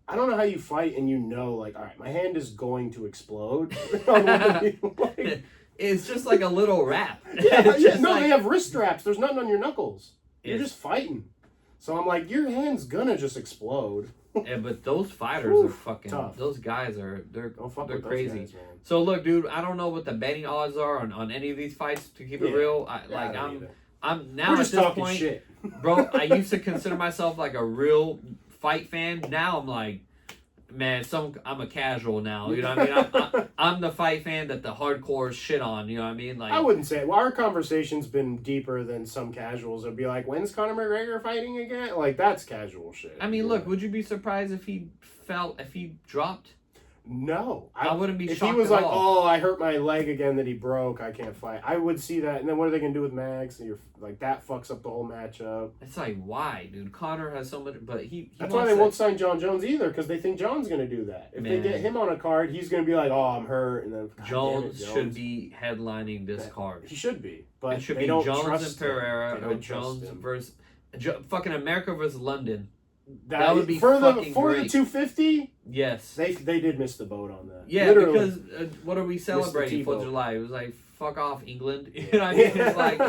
I don't know how you fight and like, all right, my hand is going to explode. It's just like a little wrap. They have wrist straps. There's nothing on your knuckles. You're just fighting. So I'm like, your hand's gonna just explode. Yeah, but those fighters are fucking tough. Those guys are they're crazy. Guys, so look, dude, I don't know what the betting odds are on any of these fights. To keep it real, I'm now We're just at this talking point, shit. Bro. I used to consider myself like a real fight fan. Now I'm like, man, I'm a casual now. You know what I mean? I'm the fight fan that the hardcore shit on. You know what I mean? Like, I wouldn't say it. Well, our conversation's been deeper than some casuals. It'd be like, when's Conor McGregor fighting again? Like, that's casual shit. I mean, look, would you be surprised if he dropped? No. I wouldn't be shocked. If he was like, oh, I hurt my leg again that he broke, I can't fight. I would see that. And then what are they going to do with Max? And you're like, that fucks up the whole matchup. It's like, why, dude? Conor has so much, but he that's why they won't sign John Jones either, because they think John's going to do that. If they get him on a card, he's going to be like, oh, I'm hurt. And then Jones should be headlining this card. He should be. But it should be Jones and Pereira or Jones versus fucking America versus London. That would be for fucking the 250. Yes, they did miss the boat on that. Yeah, literally. Because what are we celebrating 4th of July? It was like, fuck off, England. You know what I mean? It's like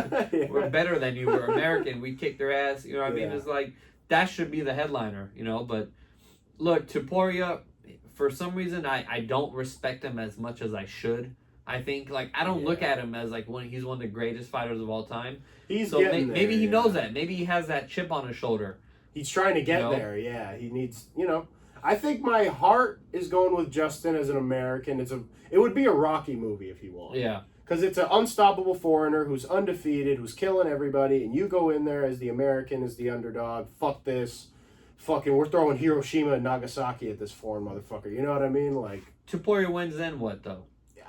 we're better than you. We're American. We kicked their ass. You know what I mean? It's like that should be the headliner. You know, but look, Topuria, for some reason I don't respect him as much as I should. I think like I don't look at him as like he's one of the greatest fighters of all time. He's so getting there, maybe he knows that. Maybe he has that chip on his shoulder. He's trying to get there. Yeah, he needs. I think my heart is going with Justin as an American. It would be a Rocky movie if he won. Yeah. Because it's an unstoppable foreigner who's undefeated, who's killing everybody, and you go in there as the American, as the underdog. Fuck this. Fucking, we're throwing Hiroshima and Nagasaki at this foreign motherfucker. You know what I mean? Like, Topuria wins, then what though?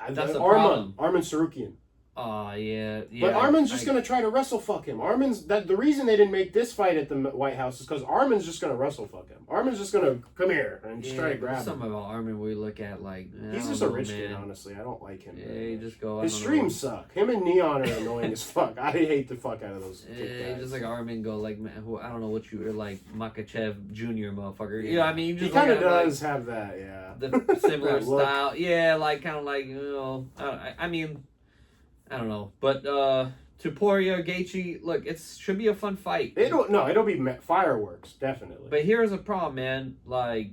That's the problem. Arman Sarukian. Yeah. But Arman's just gonna try to wrestle fuck him. The reason they didn't make this fight at the White House is because Arman's just gonna wrestle fuck him. Arman's just gonna come here and just try to grab him. Something about Arman we look at like he's just a rich kid, honestly. I don't like him. Yeah, you just go. His streams suck. Him and Neon are annoying as fuck. I hate the fuck out of those. Just like Arman go like, man, I don't know what you are like, Makachev Jr. motherfucker. Yeah. You know what I mean? He kind of does have that. Yeah. The similar style. Yeah, like kind of like I mean. I don't know, but Topuria, Gaethje, look, should be a fun fight. It'll be fireworks, definitely. But here's a problem, man. Like,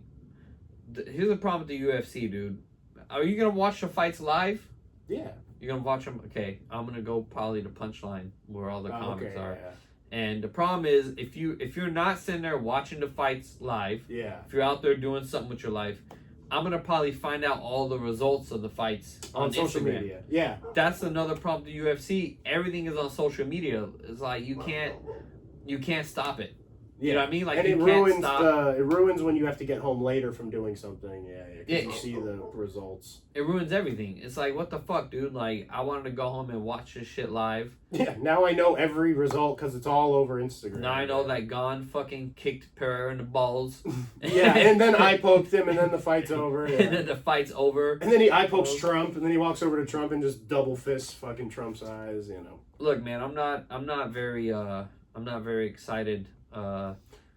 here's a problem with the UFC, dude. Are you gonna watch the fights live? Yeah. You're gonna watch them? Okay, I'm gonna go probably to Punchline where all the comments are. Yeah. And the problem is, if you're not sitting there watching the fights live, if you're out there doing something with your life, I'm gonna probably find out all the results of the fights on social Instagram. media. Yeah, that's another problem with the UFC. Everything is on social media. It's like you can't stop it. You know what I mean? Like, and it ruins when you have to get home later from doing something. Yeah. You see the results. It ruins everything. It's like, what the fuck, dude? Like, I wanted to go home and watch this shit live. Yeah, now I know every result because it's all over Instagram. Now I know that Gon fucking kicked Pereira in the balls. Yeah, and then I poked him, and then the fight's over. Yeah. And then the fight's over. And then he eye pokes Trump, and then he walks over to Trump and just double fists fucking Trump's eyes. Look, man, I'm not very excited.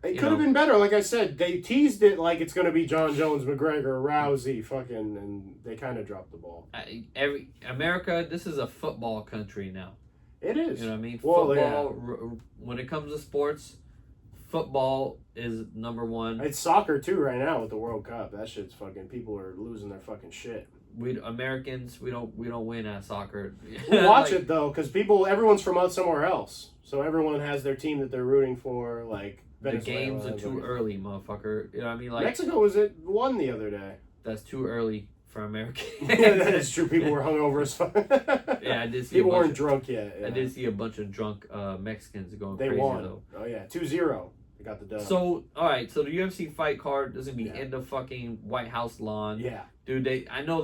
It could have been better. Like I said, they teased it like it's going to be John Jones, McGregor, Rousey, fucking, and they kind of dropped the ball. America, this is a football country now. It is. You know what I mean? Well, football, when it comes to sports, football is number one. It's soccer too right now with the World Cup. That shit's fucking, people are losing their fucking shit. Americans, we don't win at soccer. We'll watch it though, because everyone's from out somewhere else. So everyone has their team that they're rooting for, like Venezuela. The games are too early, motherfucker. You know what I mean? Like, Mexico won the other day. That's too early for Americans. Yeah, that is true. People were hungover as fuck. Yeah, I did see people weren't drunk yet. Yeah. I did see a bunch of drunk Mexicans going crazy. They won. Though. Oh yeah, 2-0. They got the dub. So, alright, so the UFC fight card is going to be in the fucking White House lawn. Yeah. Dude, I know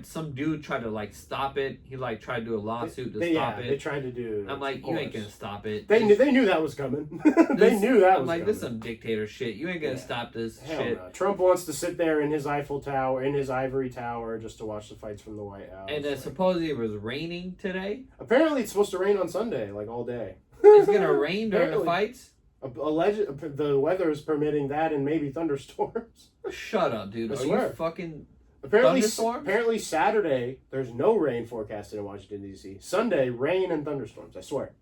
some dude tried to, like, stop it. He, like, tried to do a lawsuit to stop it. They tried to do I'm like, you ain't going to stop it. They knew that was coming. They knew that was coming. I'm like, this is some dictator shit. You ain't going to stop this shit. No. Trump wants to sit there in his Eiffel Tower, in his ivory tower, just to watch the fights from the White House. And supposedly it was raining today. Apparently it's supposed to rain on Sunday, like all day. It's going to rain during the fights? The weather is permitting that and maybe thunderstorms. Shut up, dude. Are you fucking apparently Saturday there's no rain forecasted in Washington D.C. Sunday rain and thunderstorms. I swear.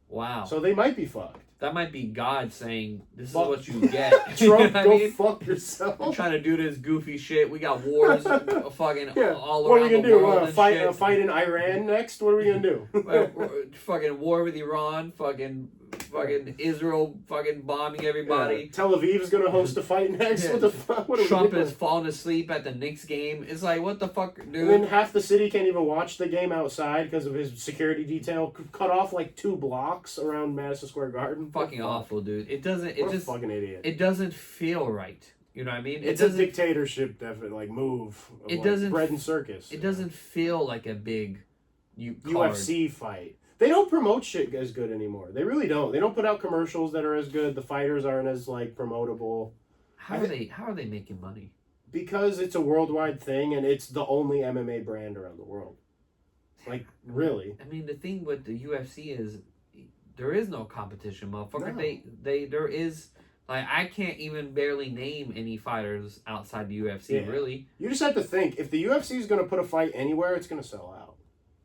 Wow. So they might be fucked. That might be God saying, "This is what you get." Trump, go fuck yourself. I'm trying to do this goofy shit. We got wars, fucking all what around are we gonna the do? world. Fight in Iran next? What are we gonna do? Fucking war with Iran. Fucking Israel. Fucking bombing everybody. Tel Aviv is gonna host a fight next. What the fuck? What Trump is falling asleep at the Knicks game. It's like, what the fuck, dude? And then half the city can't even watch the game outside because of his security detail. Cut off like 2 blocks around Madison Square Garden. Fucking awful, dude. It doesn't. It just fucking idiot. It doesn't feel right. You know what I mean? It's a dictatorship, definitely. Like move. It doesn't. Bread and circus. It doesn't feel like a big UFC fight. They don't promote shit as good anymore. They really don't. They don't put out commercials that are as good. The fighters aren't as like promotable. How are they making money? Because it's a worldwide thing and it's the only MMA brand around the world. Like, really. I mean, the thing with the UFC is there is no competition, motherfucker. No. There is, like, I can't even barely name any fighters outside the UFC, really. You just have to think, if the UFC is going to put a fight anywhere, it's going to sell out.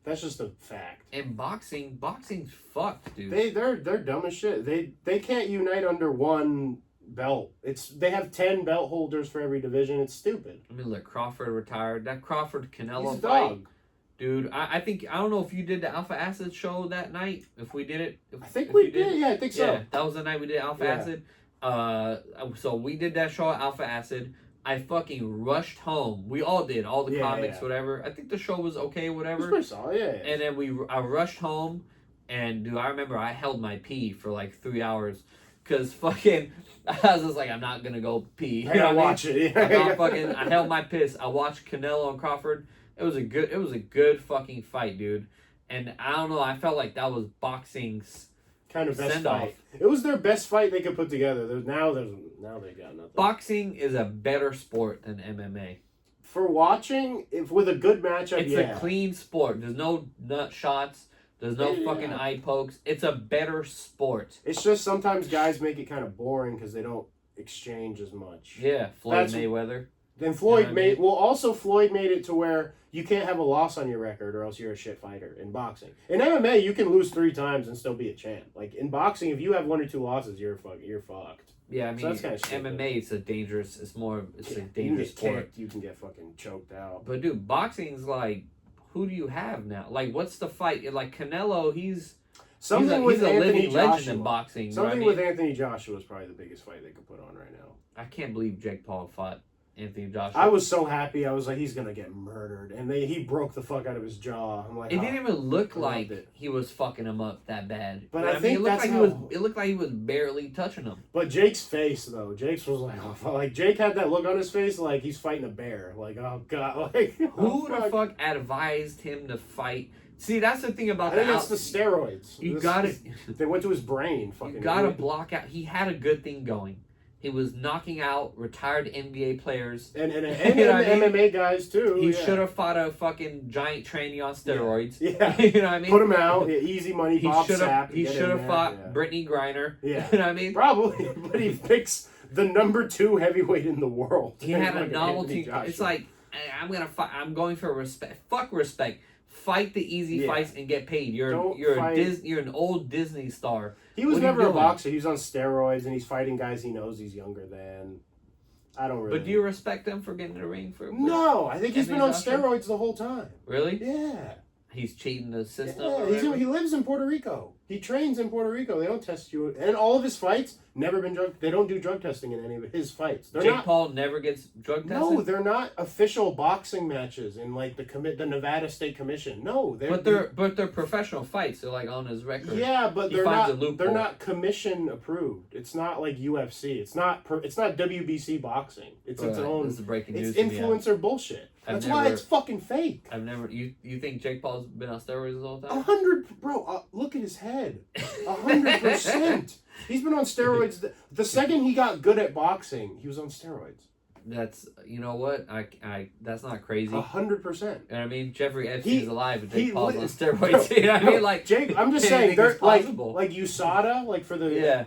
That's just a fact. And boxing's fucked, dude. They're dumb as shit. They can't unite under one belt. They have 10 belt holders for every division. It's stupid. I mean, look, Crawford retired. That Crawford Canelo He's a fight. dog. Dude, I think, I don't know if you did the Alpha Acid show that night. If we did it. I think we did. Yeah, I think so. Yeah, that was the night we did Alpha Acid. So we did that show at Alpha Acid. I fucking rushed home. We all did. All the comics, whatever. I think the show was okay, whatever. It was pretty solid, yeah. And then I rushed home. And, dude, I remember I held my pee for like 3 hours. Because fucking, I was just like, I'm not going to go pee. I gotta watch it. Yeah. I held my piss. I watched Canelo and Crawford. It was a good fucking fight, dude. And I don't know, I felt like that was boxing's kind of best send-off. fight. It was their best fight they could put together. Now they got nothing. Boxing is a better sport than MMA. For watching, if with a good matchup, it's a clean sport. There's no nut shots. There's no fucking eye pokes. It's a better sport. It's just sometimes guys make it kind of boring because they don't exchange as much. Yeah, Mayweather. Then Floyd made... Well, also Floyd made it to where you can't have a loss on your record or else you're a shit fighter in boxing. In MMA, you can lose 3 times and still be a champ. Like, in boxing, if you have 1 or 2 losses, you're fucked. Yeah, I mean, so that's kind of MMA, it's a dangerous sport. You can get fucking choked out. But, dude, boxing's like... Who do you have now? Like, what's the fight? Like, Canelo, he's a living legend in boxing. Something with Anthony Joshua is probably the biggest fight they could put on right now. I can't believe Jake Paul fought Anthony Joshua. I was so happy. I was like, he's gonna get murdered, and he broke the fuck out of his jaw. I'm like, it didn't even look like he was fucking him up that bad. But I think it looked like he was barely touching him. But Jake's face though, Jake's was like, oh, like Jake had that look on his face, like he's fighting a bear. Like, oh god, like who the fuck advised him to fight? See, that's the thing about I think it's the steroids. They went to his brain. Fucking. You gotta block out. He had a good thing going. He was knocking out retired NBA players. And MMA guys, too. He should have fought a fucking giant trainee on steroids. Yeah. You know what I mean? Put him out. Yeah, easy money, Bob Sapp. He should have fought Brittany Griner. Yeah. You know what I mean? Probably. But he picks the number 2 heavyweight in the world. He had a novelty. It's like, I'm going to fight. I'm going for respect. Fuck respect. Fight the easy fights and get paid. You're an old Disney star. He was never a boxer. He was on steroids, and he's fighting guys he knows he's younger than. I don't really. But do you respect him for getting in the ring for? No, I think he's been on steroids the whole time. Really? Yeah. He's cheating the system. Yeah, he lives in Puerto Rico. He trains in Puerto Rico. They don't test you, and all of his fights never been drug. They don't do drug testing in any of his fights. Jake Paul never gets drug tested. No, they're not official boxing matches in like the Nevada State Commission. No, they're professional fights. They're like on his record. Yeah, but they're not commission approved. It's not like UFC. It's not WBC boxing. It's its own. This is breaking news. It's influencer bullshit. That's why it's fucking fake. I've never. You think Jake Paul's been on steroids the whole time? 100, bro. Look at his head. 100%. He's been on steroids. The second he got good at boxing, he was on steroids. That's, you know what? That's not crazy. 100%. You know what I mean? Jeffrey Epstein's alive, and Jake Paul's on steroids. Bro, you know what I mean? Like Jake. I'm just saying, they're like USADA, like for the yeah.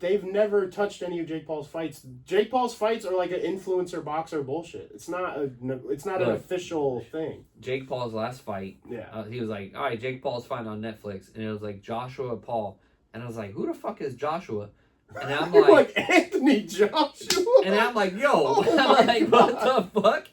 They've never touched any of Jake Paul's fights. Jake Paul's fights are like an influencer boxer bullshit. It's not an official thing. Jake Paul's last fight, he was like, all right, Jake Paul's fighting on Netflix. And it was like Joshua Paul. And I was like, who the fuck is Joshua? And I'm like Anthony Joshua. And I'm like, yo. I'm like, what the fuck?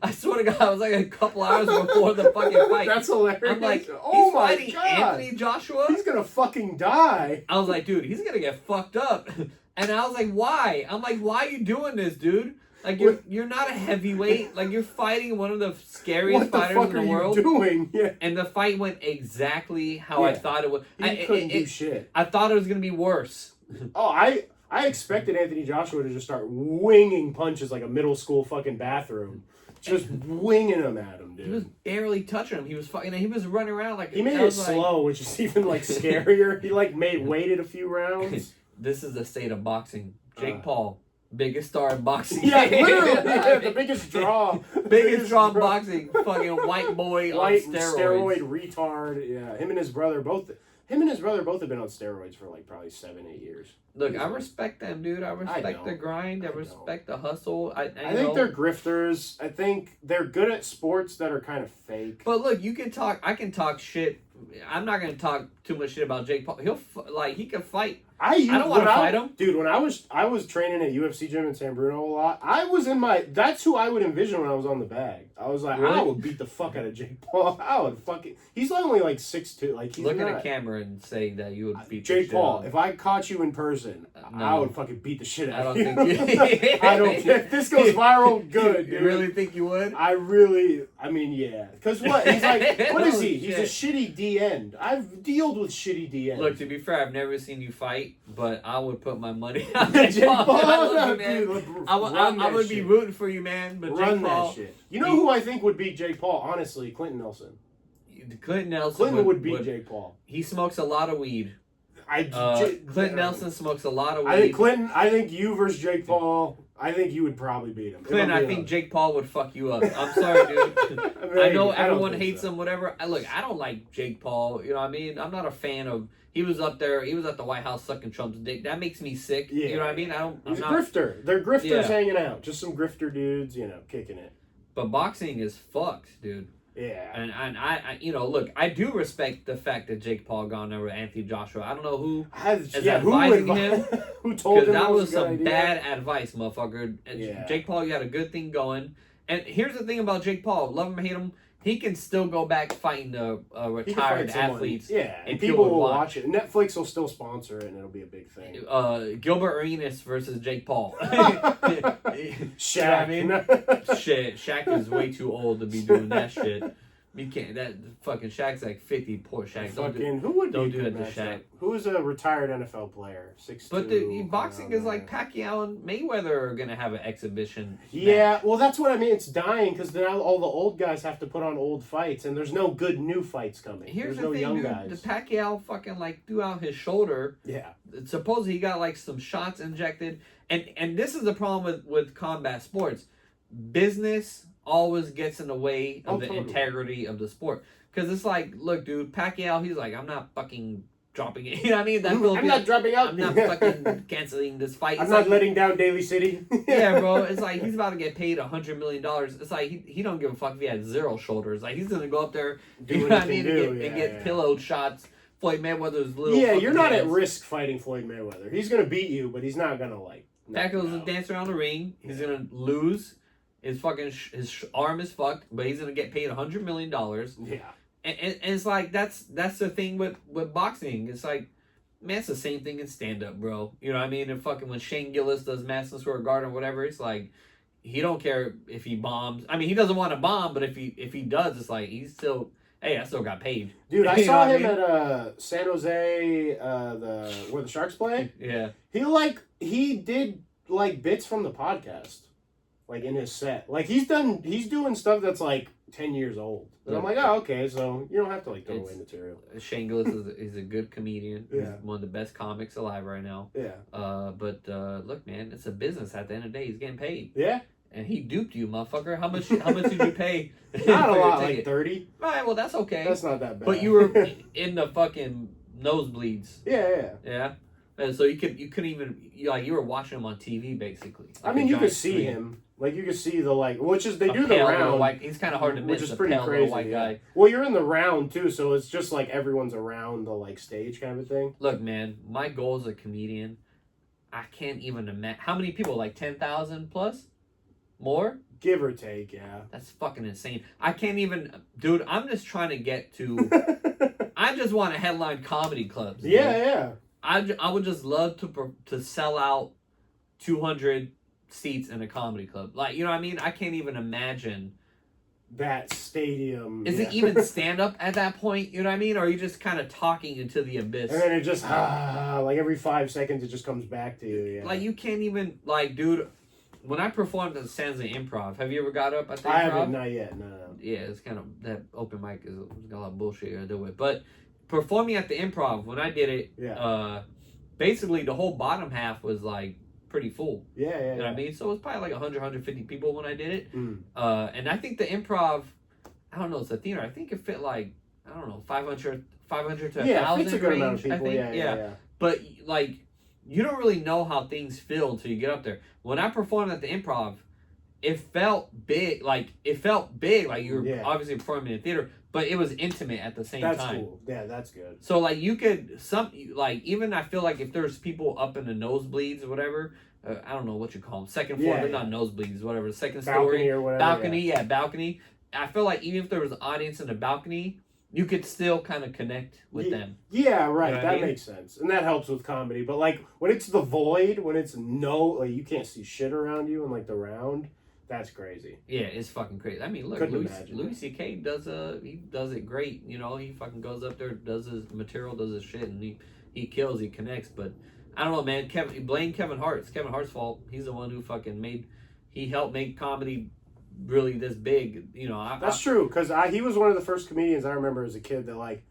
I swear to God, I was like a couple hours before the fucking fight. That's hilarious. I'm like, oh my fighting God. Anthony Joshua? He's gonna fucking die. I was like, dude, he's gonna get fucked up. And I was like, why? I'm like, why are you doing this, dude? Like, you're not a heavyweight. Like, you're fighting one of the scariest fighters in the world. What the fuck are you doing? Yeah. And the fight went exactly how I thought it would. He couldn't do shit. I thought it was gonna be worse. Oh, I expected Anthony Joshua to just start winging punches like a middle school fucking bathroom. Just winging them at him, dude. He was barely touching him. He was fucking. He was running around like. He made it slow, which is even like scarier. He like waited a few rounds. This is the state of boxing. Jake Paul, biggest star in boxing. Yeah, literally, the biggest draw. Biggest draw in boxing. Fucking white boy on steroids. Steroid retard. Yeah, him and his brother both have been on steroids for like probably 7-8 years. Look, I respect them, dude. I respect the grind. I respect the hustle. I think they're grifters. I think they're good at sports that are kind of fake. But look, I can talk shit I'm not gonna talk too much shit about Jake Paul. He could fight. I don't want to fight him, dude. When I was training at UFC gym in San Bruno a lot. That's who I would envision when I was on the bag. I was like, really? I would beat the fuck out of Jake Paul. I would fucking. He's only like 6'2". Like he's look not, at a camera and say that you would beat Jake Paul. Shit if I caught you in person, no. I would fucking beat the shit out of you. I don't think I don't care. If this goes viral, good. You dude. really think you would? I mean, yeah. Because what? He's like, what is he? Shit. He's a shitty D end. I've dealt with shitty D ends. Look, to be fair, I've never seen you fight, but I would put my money on Jake Jake Paul. Paul, I love you, man. dude, I would be rooting for you, man. But run Jake Paul, that shit. You know who I think would beat Jake Paul? Honestly, Clinton Nelson. Clinton would beat Jake Paul. He smokes a lot of weed. Clinton Nelson smokes a lot of weed. I think you versus Jake Paul. I think you would probably beat him. Clinton, I think Jake Paul would fuck you up. I'm sorry, dude. I know everyone hates him, whatever. I don't like Jake Paul. You know what I mean? I'm not a fan of. He was up there. He was at the White House sucking Trump's dick. That makes me sick. Yeah. You know what I mean? He's a grifter. They're grifters hanging out. Just some grifter dudes, kicking it. But boxing is fucked, dude. Yeah. And I look, I do respect the fact that Jake Paul gone over Anthony Joshua. I don't know who is advising him. Who told him that was a good some idea? bad advice, motherfucker. Yeah. Jake Paul, you had a good thing going. And here's the thing about Jake Paul. Love him, hate him. He can still go back fighting the retired athletes. Yeah, and people will watch it. Netflix will still sponsor it, and it'll be a big thing. Gilbert Arenas versus Jake Paul. Shaq. You know what I mean? Shit, Shaq is way too old to be doing that shit. You can't. That fucking Shaq's like 50. Poor Shaq. Don't do that to Shaq. Who is a retired NFL player? 6'2". But the boxing is like Pacquiao and Mayweather are gonna have an exhibition. Yeah, match. well, that's what I mean. It's dying because now all the old guys have to put on old fights, and there's no good new fights coming. Here's there's the no thing, young dude. guys. The Pacquiao fucking threw out his shoulder. Yeah. Supposedly he got some shots injected, and this is the problem with combat sports. Business always gets in the way of the integrity of the sport. Because it's like, look, dude, Pacquiao, he's like, I'm not fucking dropping it. You know what I mean? I'm not dropping out. I'm not fucking canceling this fight. I'm not letting down Daly City. Yeah, bro. It's like he's about to get paid $100 million. It's like he don't give a fuck if he had zero shoulders. Like he's gonna go up there, you know what I mean, and get pillowed shots. Floyd Mayweather's little. Yeah, you're not at risk fighting Floyd Mayweather. He's gonna beat you, but he's not gonna Pacquiao's gonna dance around the ring. He's gonna lose. His fucking his arm is fucked, but he's gonna get paid $100 million. Yeah, and it's like that's the thing with boxing. It's like, man, it's the same thing in stand up, bro. You know what I mean? And fucking when Shane Gillis does Madison Square Garden or whatever, it's like he don't care if he bombs. I mean, he doesn't want to bomb, but if he does, it's like he's still. Hey, I still got paid. Dude, I saw him at San Jose, where the Sharks play. Yeah, he did bits from the podcast. In his set. He's doing stuff that's 10 years old. And I'm like, oh, okay, so you don't have to throw away material. Shane Gillis is a good comedian. Yeah. He's one of the best comics alive right now. Yeah. But look, man, it's a business at the end of the day. He's getting paid. Yeah. And he duped you, motherfucker. How much did you pay? Not a lot, 30. Right, well, that's okay. That's not that bad. But you were in the fucking nosebleeds. Yeah. Yeah. And so you couldn't even you were watching him on TV basically. I mean, you could see him. You could see the which is they do the round. He's kind of hard to miss. Which is pretty crazy. White guy. Well, you're in the round too, so it's just everyone's around the stage kind of thing. Look, man, my goal as a comedian, I can't even imagine how many people 10,000 plus, more. Give or take, yeah. That's fucking insane. I can't even, dude. I'm just trying to get to. I just want to headline comedy clubs. Yeah. I would just love to sell out 200 seats in a comedy club. You know what I mean? I can't even imagine that stadium. Is it even stand up at that point? You know what I mean? Or are you just kind of talking into the abyss? And then it just every 5 seconds it just comes back to you. Yeah. You can't even dude. When I performed at the San Jose Improv, have you ever got up at the Improv? I haven't, not yet. No. Yeah, it's kind of that open mic is got a lot of bullshit to do with, but. Performing at the Improv, when I did it, basically the whole bottom half was pretty full. Yeah. You know what I mean? So it was probably 100, 150 people when I did it. Mm. And I think the Improv, I don't know, it's a theater. I think it fit 500 to 1,000 it's a good amount of people. I think. Yeah. But you don't really know how things feel until you get up there. When I performed at the Improv, it felt big. Like you were Yeah. obviously performing in a theater, but it was intimate at the same time. That's cool. Yeah, that's good. So like you could even I feel like if there's people up in the nosebleeds or whatever, I don't know what you call them, second floor, they're not nosebleeds, whatever, second balcony story or whatever. balcony, balcony. I feel like even if there was an audience in the balcony, you could still kind of connect with them. Yeah, right. You know what that I mean? makes sense, and that helps with comedy. But like when it's the void, when it's like you can't see shit around you, and like the round. That's crazy. Yeah, it's fucking crazy. I mean, look, Louis C.K. does it great. You know, he fucking goes up there, does his material, does his shit, and he kills, he connects. But I don't know, man. Blame Kevin Hart. It's Kevin Hart's fault. He's the one who fucking he helped make comedy really this big. You know, that's true because he was one of the first comedians I remember as a kid that like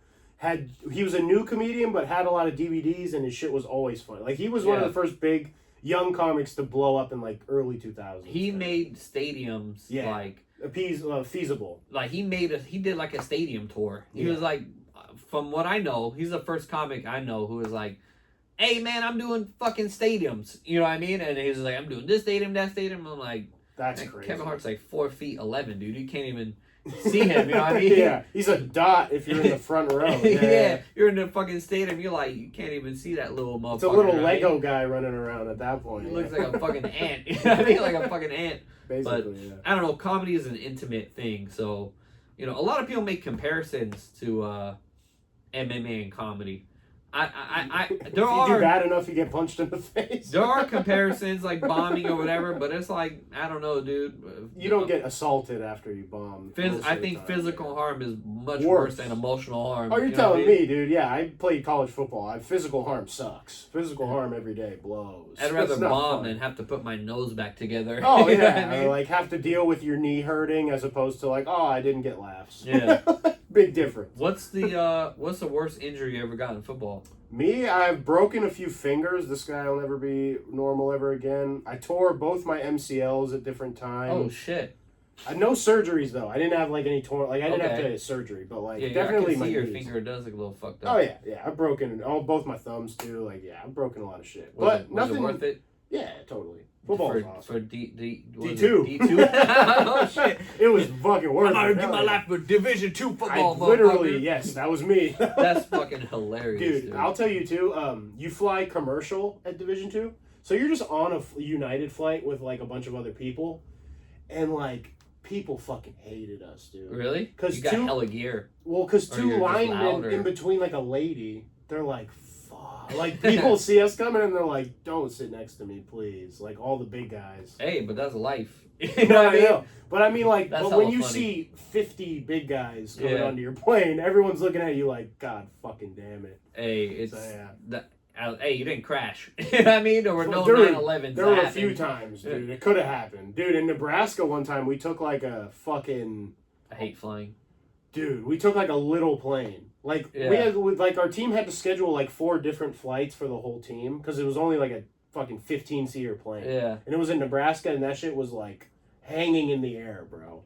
he was a new comedian but had a lot of DVDs and his shit was always funny. Like he was one of the first big young comics to blow up in like early 2000s. He made stadiums like feasible. Like he did like a stadium tour. He was like, from what I know, he's the first comic I know who was like, hey man, I'm doing fucking stadiums. You know what I mean? And he was like, I'm doing this stadium, that stadium. I'm like, that's crazy. Kevin Hart's like 4'11", dude. You can't even see him. You know what I mean? Yeah, he's a dot if you're in the front row. Yeah, you're in the fucking stadium. You're like, you can't even see that little motherfucker. It's a little Lego guy running around at that point. He looks like a fucking ant. You know what I mean? Like a fucking ant. Basically, but, I don't know. Comedy is an intimate thing. So, you know, a lot of people make comparisons to MMA and comedy. If you do bad enough, you get punched in the face. There are comparisons like bombing or whatever, but it's like, I don't know, dude. You don't get assaulted after you bomb. I think physical harm is much worse than emotional harm. Oh, you're telling me, dude? Yeah, I played college football. Physical harm sucks. Physical harm every day blows. I'd rather bomb than have to put my nose back together. Oh yeah, I mean? Or like have to deal with your knee hurting as opposed to like, oh, I didn't get laughs. Yeah, big difference. What's the worst injury you ever got in football? Me, I've broken a few fingers. This guy will never be normal ever again. I tore both my MCLs at different times. Oh shit! No surgeries though. I didn't have like any torn. Like I didn't have to get surgery, but like definitely I can see your knees. finger does look a little fucked up. Oh yeah. I've broken both my thumbs too. Like I've broken a lot of shit. Was nothing it worth it? Yeah, totally. Football was awesome. For D2. D2. Oh shit! It was fucking worth it. I'm gonna give my life for Division II football. Literally, yes, that was me. That's fucking hilarious, dude. I'll tell you too. You fly commercial at Division II, so you're just on a United flight with like a bunch of other people, and like people fucking hated us, dude. Really? Because you got hella gear. Well, because two linemen in between like a lady, they're like. Like people see us coming and they're like, "Don't sit next to me, please." Like all the big guys. Hey, but that's life. You know what I mean? But I mean, like, that's but when you funny. See 50 big guys coming onto your plane, everyone's looking at you like, "God fucking damn it." Hey, it's hey, you didn't crash. You know what I mean? There were no 9/11s. There were a few times, dude. It could have happened, dude. In Nebraska, one time we took like a fucking. I hate flying. Dude, we took like a little plane. Like we had, our team had to schedule like 4 different flights for the whole team because it was only like a fucking 15-seater plane. Yeah, and it was in Nebraska, and that shit was like hanging in the air, bro.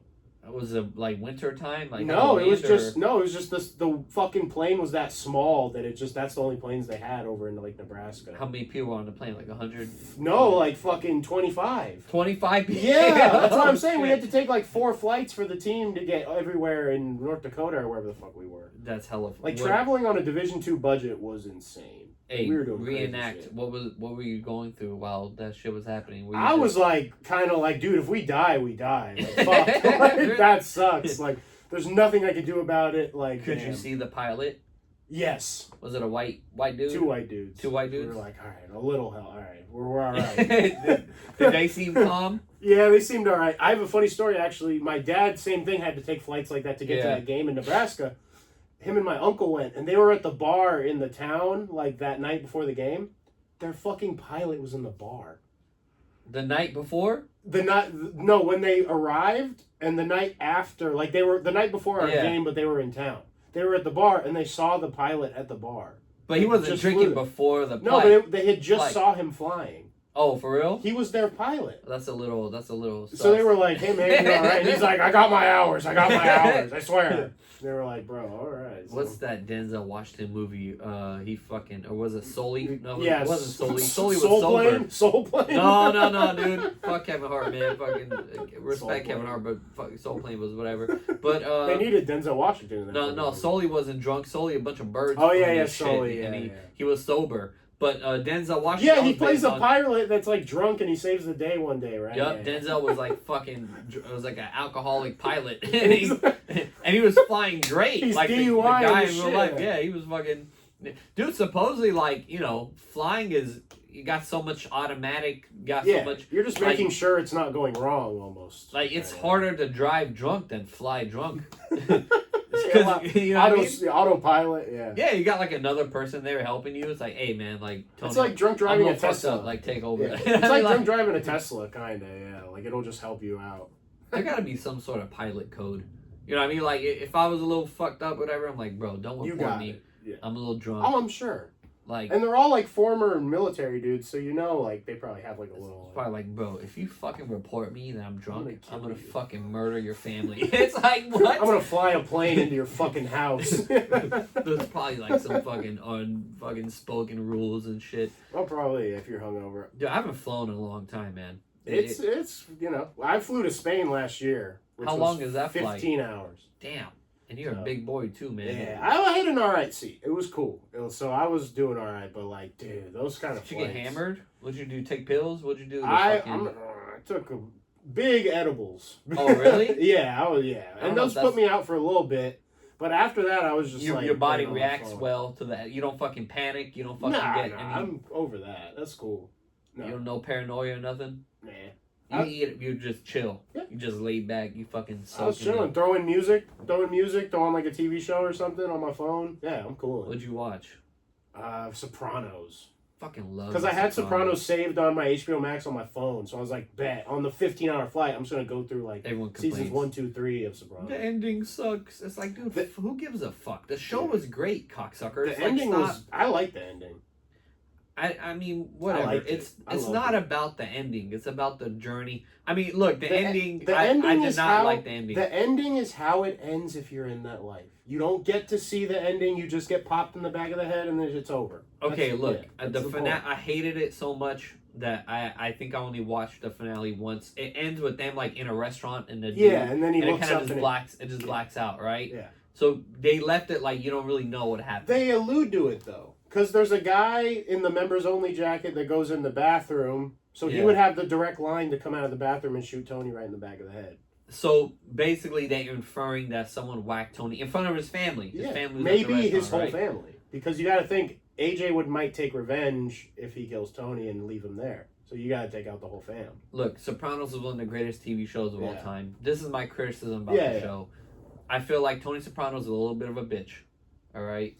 Was it like winter time? Like no, it was just the fucking plane was that small that that's the only planes they had over in like Nebraska. How many people were on the plane? Like 100? No, like fucking 25. 25 people? Yeah, that's what I'm saying. Shit. We had to take like 4 flights for the team to get everywhere in North Dakota or wherever the fuck we were. That's hella. Like traveling on a Division II budget was insane. Hey, we were doing reenact. What were you going through while that shit was happening? I was like, kind of like, dude, if we die, we die. Like, fuck, like, that sucks. Like, there's nothing I could do about it. Like, could you see the pilot? Yes. Was it a white dude? 2 white dudes. 2 white dudes. We were like, all right, a little hell. All right, we're all right. Did they seem calm? Yeah, they seemed all right. I have a funny story actually. My dad, same thing, had to take flights like that to get to that game in Nebraska. Him and my uncle went, and they were at the bar in the town, like, that night before the game. Their fucking pilot was in the bar. The night before? No, when they arrived, and the night after, like, they were, the night before our game, but they were in town. They were at the bar, and they saw the pilot at the bar. But he wasn't drinking before the No, but they had just saw him flying. Oh, for real? He was their pilot. That's a little. So they were like, "Hey man, you all right?" And he's like, "I got my hours. I swear." They were like, "Bro, all right." So. What's that Denzel Washington movie? He fucking, or was it Sully? No, yeah, it wasn't Sully. Sully was Soul sober. Plane? Soul Plane? No, dude. Fuck Kevin Hart, man. Fucking respect Soul Kevin Plane. Hart, but fucking Soul Plane was whatever. But they needed Denzel Washington. In that no, Sully wasn't drunk. Sully, a bunch of birds. Oh yeah, and Sully. shit, Yeah, and he was sober. But Denzel Washington. Yeah, he plays a on, pilot that's like drunk and he saves the day one day, right? Yep, Yeah. Denzel was like fucking. It was like an alcoholic pilot, and he was flying great. He's like the DUI guy and in real shit. life. Yeah, he was fucking. Dude, supposedly, like, flying is, you got so much automatic. So much. You're just making sure it's not going wrong, almost. Like, it's harder to drive drunk than fly drunk. Autopilot, yeah. Yeah, you got like another person there helping you. It's like, hey man, like Tony, it's like drunk driving a Tesla. Up, like take over. Yeah. It's like drunk driving a Tesla, kind of. Yeah, like it'll just help you out. There gotta be some sort of pilot code. You know what I mean? Like if I was a little fucked up, whatever, I'm like, bro, don't report me. Yeah. I'm a little drunk. Oh, I'm sure. Like, and they're all like former military dudes, so like they probably have like a little. Probably like, bro, if you fucking report me that I'm drunk, I'm gonna fucking murder your family. It's like, what? I'm gonna fly a plane into your fucking house. There's probably like some fucking spoken rules and shit. Well, probably if you're hungover. Dude, I haven't flown in a long time, man. It's I flew to Spain last year. How long is that 15 flight? 15 hours. Damn. And you're a big boy too, man. Yeah, I had an alright seat. It was cool. So I was doing alright, but like, dude, those kind of Did you get hammered? What'd you do? Take pills? What'd you do? I took big edibles. Oh, really? Yeah, and those put me out for a little bit. But after that, I was just like... Your body reacts well to that. You don't fucking panic. You don't fucking get any... I'm over that. That's cool. No. You don't know paranoia or nothing? Nah. You just chill. Yeah. You just laid back. You fucking soak. I was chilling, throwing music, throwing like a TV show or something on my phone. Yeah, I'm cool. What'd you watch? Sopranos. Fucking love. Because I had Sopranos saved on my HBO Max on my phone, so I was like, bet on the 15-hour flight, I'm just gonna go through like seasons 1, 2, 3 of Sopranos. The ending sucks. It's like, dude, who gives a fuck? The show was great, cocksucker. The ending was. I like the ending. I mean, whatever. It's not about the ending. It's about the journey. I mean, look, the ending. I did not like the ending. The ending is how it ends if you're in that life. You don't get to see the ending. You just get popped in the back of the head and then it's over. Okay, look, the finale. I hated it so much that I think I only watched the finale once. It ends with them like in a restaurant and the dude, and then he looks kind up of just blacks. It just blacks out, right? Yeah. So they left it like you don't really know what happened. They allude to it though. Because there's a guy in the members-only jacket that goes in the bathroom, so he would have the direct line to come out of the bathroom and shoot Tony right in the back of the head. So basically, they're inferring that someone whacked Tony in front of his family. His family, maybe his whole family. Because you got to think AJ might take revenge if he kills Tony and leave him there. So you got to take out the whole fam. Look, Sopranos is one of the greatest TV shows of all time. This is my criticism about the show. I feel like Tony Soprano's a little bit of a bitch. All right.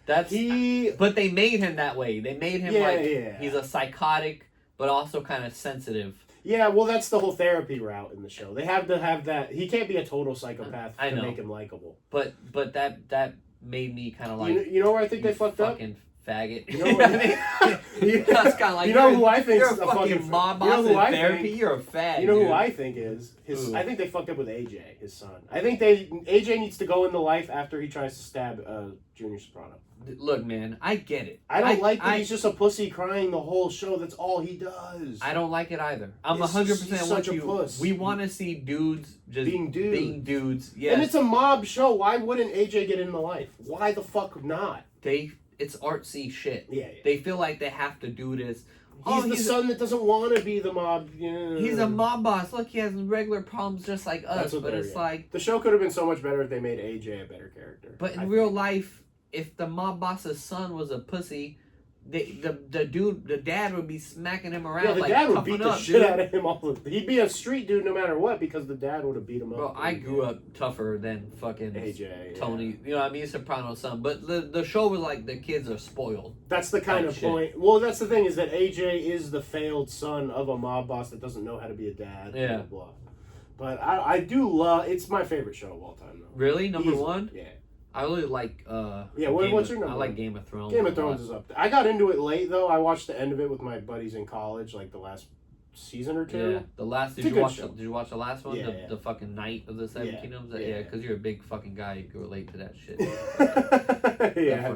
But they made him that way. They made him he's a psychotic, but also kind of sensitive. Yeah, well, that's the whole therapy route in the show. They have to have that. He can't be a total psychopath to make him likable. But that made me kind of like. You know where I think they fucked up? Fucking faggot. You know what That's kind of like. You know who I think is a fucking mob boss in therapy. You're a fag. You know who I think is I think they fucked up with AJ, his son. I think AJ needs to go into life after he tries to stab Junior Soprano. Look, man, I get it. I don't like that he's just a pussy crying the whole show. That's all he does. I don't like it either. I'm 100% with you. Puss. We want to see dudes just being dudes. Yes. And it's a mob show. Why wouldn't AJ get into life? Why the fuck not? It's artsy shit. Yeah. They feel like they have to do this. He's the son that doesn't want to be the mob. Yeah. He's a mob boss. Look, he has regular problems just like us. But it's like the show could have been so much better if they made AJ a better character. But in real life, if the mob boss's son was a pussy, the dad would be smacking him around. Yeah, the dad would beat the shit out of him. He'd be a street dude no matter what because the dad would have beat him up. Bro, I grew up tougher than fucking AJ, Tony. Yeah. You know what I mean? Soprano's son. But the show was like the kids are spoiled. That's the kind of point. Well, that's the thing is that AJ is the failed son of a mob boss that doesn't know how to be a dad. Yeah. Blah, blah. But I do love. It's my favorite show of all time, though. Really, number one? Yeah. I really like what's your number? I like Game of Thrones. Game of Thrones is up there. I got into it late though. I watched the end of it with my buddies in college, like the last season or two. Yeah, the last. Did you watch the last one? Yeah, The fucking Night of the Seven Kingdoms. Yeah, because you're a big fucking guy. You can relate to that shit.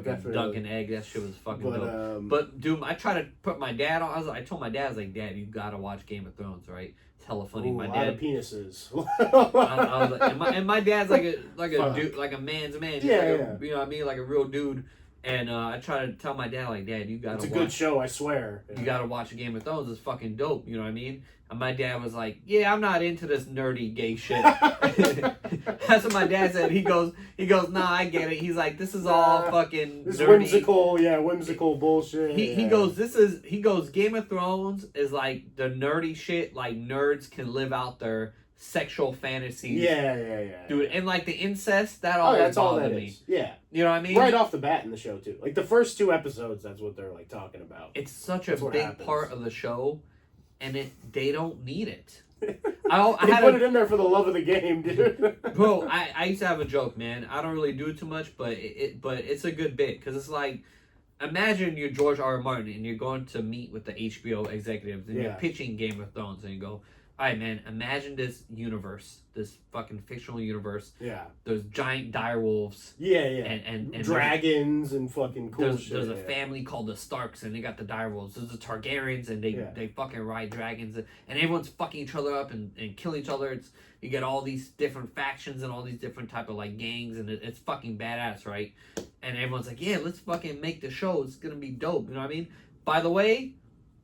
Definitely. Duck and egg. That shit was fucking dope. But dude, I tried to put my dad on. I told my dad, I was like, Dad, you gotta watch Game of Thrones, right? It's hella funny. My a dad. lot of penises. I was like, and my dad's like a dude, like a man's man. You know what I mean, like a real dude. And I try to tell my dad, like, Dad, you gotta watch. It's a good show, I swear. You gotta watch Game of Thrones. It's fucking dope. You know what I mean? And my dad was like, yeah, I'm not into this nerdy gay shit. That's what my dad said. He goes, nah, I get it. He's like, this is all fucking this nerdy. whimsical bullshit. He goes, Game of Thrones is like the nerdy shit, like nerds can live out their sexual fantasies. Yeah. Dude, and like the incest, that always bothered me. Yeah. You know what I mean? Right off the bat in the show, too. Like, the first 2 episodes, that's what they're, like, talking about. It's such a big part of the show, and they don't need it. I put it in there for the love of the game, dude. Bro, I used to have a joke, man. I don't really do it too much, but it's a good bit, because it's like, imagine you're George R. R. Martin, and you're going to meet with the HBO executives, and you're pitching Game of Thrones, and you go, all right, man, imagine this universe, this fucking fictional universe. Yeah. There's giant direwolves. Yeah. And dragons and fucking cool shit. There's a family called the Starks, and they got the direwolves. There's the Targaryens, and they fucking ride dragons. And everyone's fucking each other up and kill each other. You get all these different factions and all these different type of, like, gangs, and it's fucking badass, right? And everyone's like, yeah, let's fucking make the show. It's going to be dope. You know what I mean? By the way,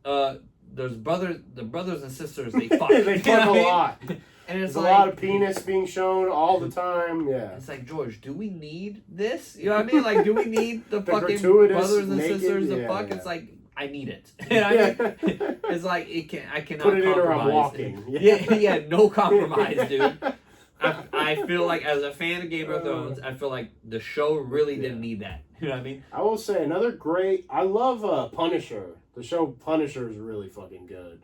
the brothers and sisters, they fuck. They fuck a lot. And it's There's a lot of penis being shown all the time. Yeah. It's like, George, do we need this? You know what I mean? Like, do we need the fucking gratuitous, brothers and naked, sisters to fuck? Yeah. It's like, I need it. You know what I mean? It's like I cannot put it compromise. in or I'm walking. Yeah, no compromise, dude. I feel like as a fan of Game of Thrones, I feel like the show really didn't need that. You know what I mean? I will say another great. I love Punisher. The show Punisher is really fucking good.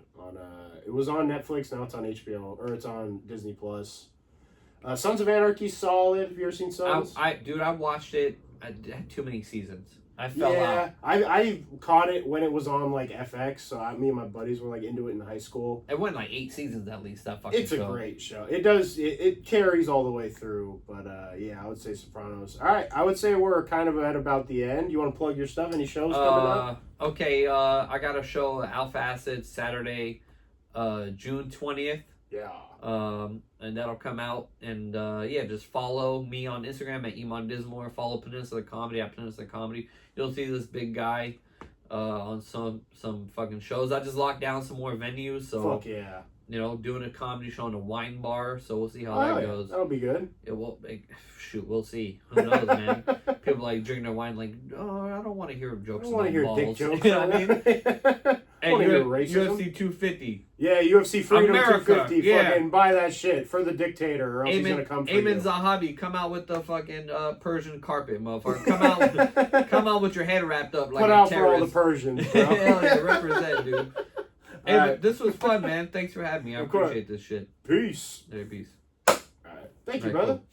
It was on Netflix. Now it's on HBO or it's on Disney Plus. Sons of Anarchy, solid. Have you ever seen Sons? I watched it. I had too many seasons. I fell out. I caught it when it was on like FX. So me and my buddies were like into it in high school. It went like 8 seasons at least. That fucking It's a great show. It does. It carries all the way through. But yeah, I would say Sopranos. All right, I would say we're kind of at about the end. You want to plug your stuff? Any shows coming up? Okay. I got a show, Alpha Acid, Saturday, June 20th. Yeah. And that'll come out. And yeah, just follow me on Instagram at Emon Dismore. Follow Peninsula Comedy at Peninsula Comedy. You'll see this big guy on some fucking shows. I just locked down some more venues. So fuck yeah. You know, doing a comedy show in a wine bar. So we'll see how that goes. That'll be good. It will. Shoot, we'll see. Who knows, man? People like drinking their wine like, oh, I don't want to hear jokes. I don't want to hear dick jokes. You know what I mean? Hey, UFC 250. Yeah, UFC Freedom America, 250. yeah. Fucking buy that shit for the dictator, or else he's gonna come for you. Eamon Zahabi, come out with the fucking Persian carpet, motherfucker. Come out with your head wrapped up like Put a out terrorist. for all the Persians, bro. Hell yeah, represent, dude. Hey, right. This was fun, man. Thanks for having me. I appreciate this shit. Peace. Hey, peace. All right. Thank you, brother. Cool.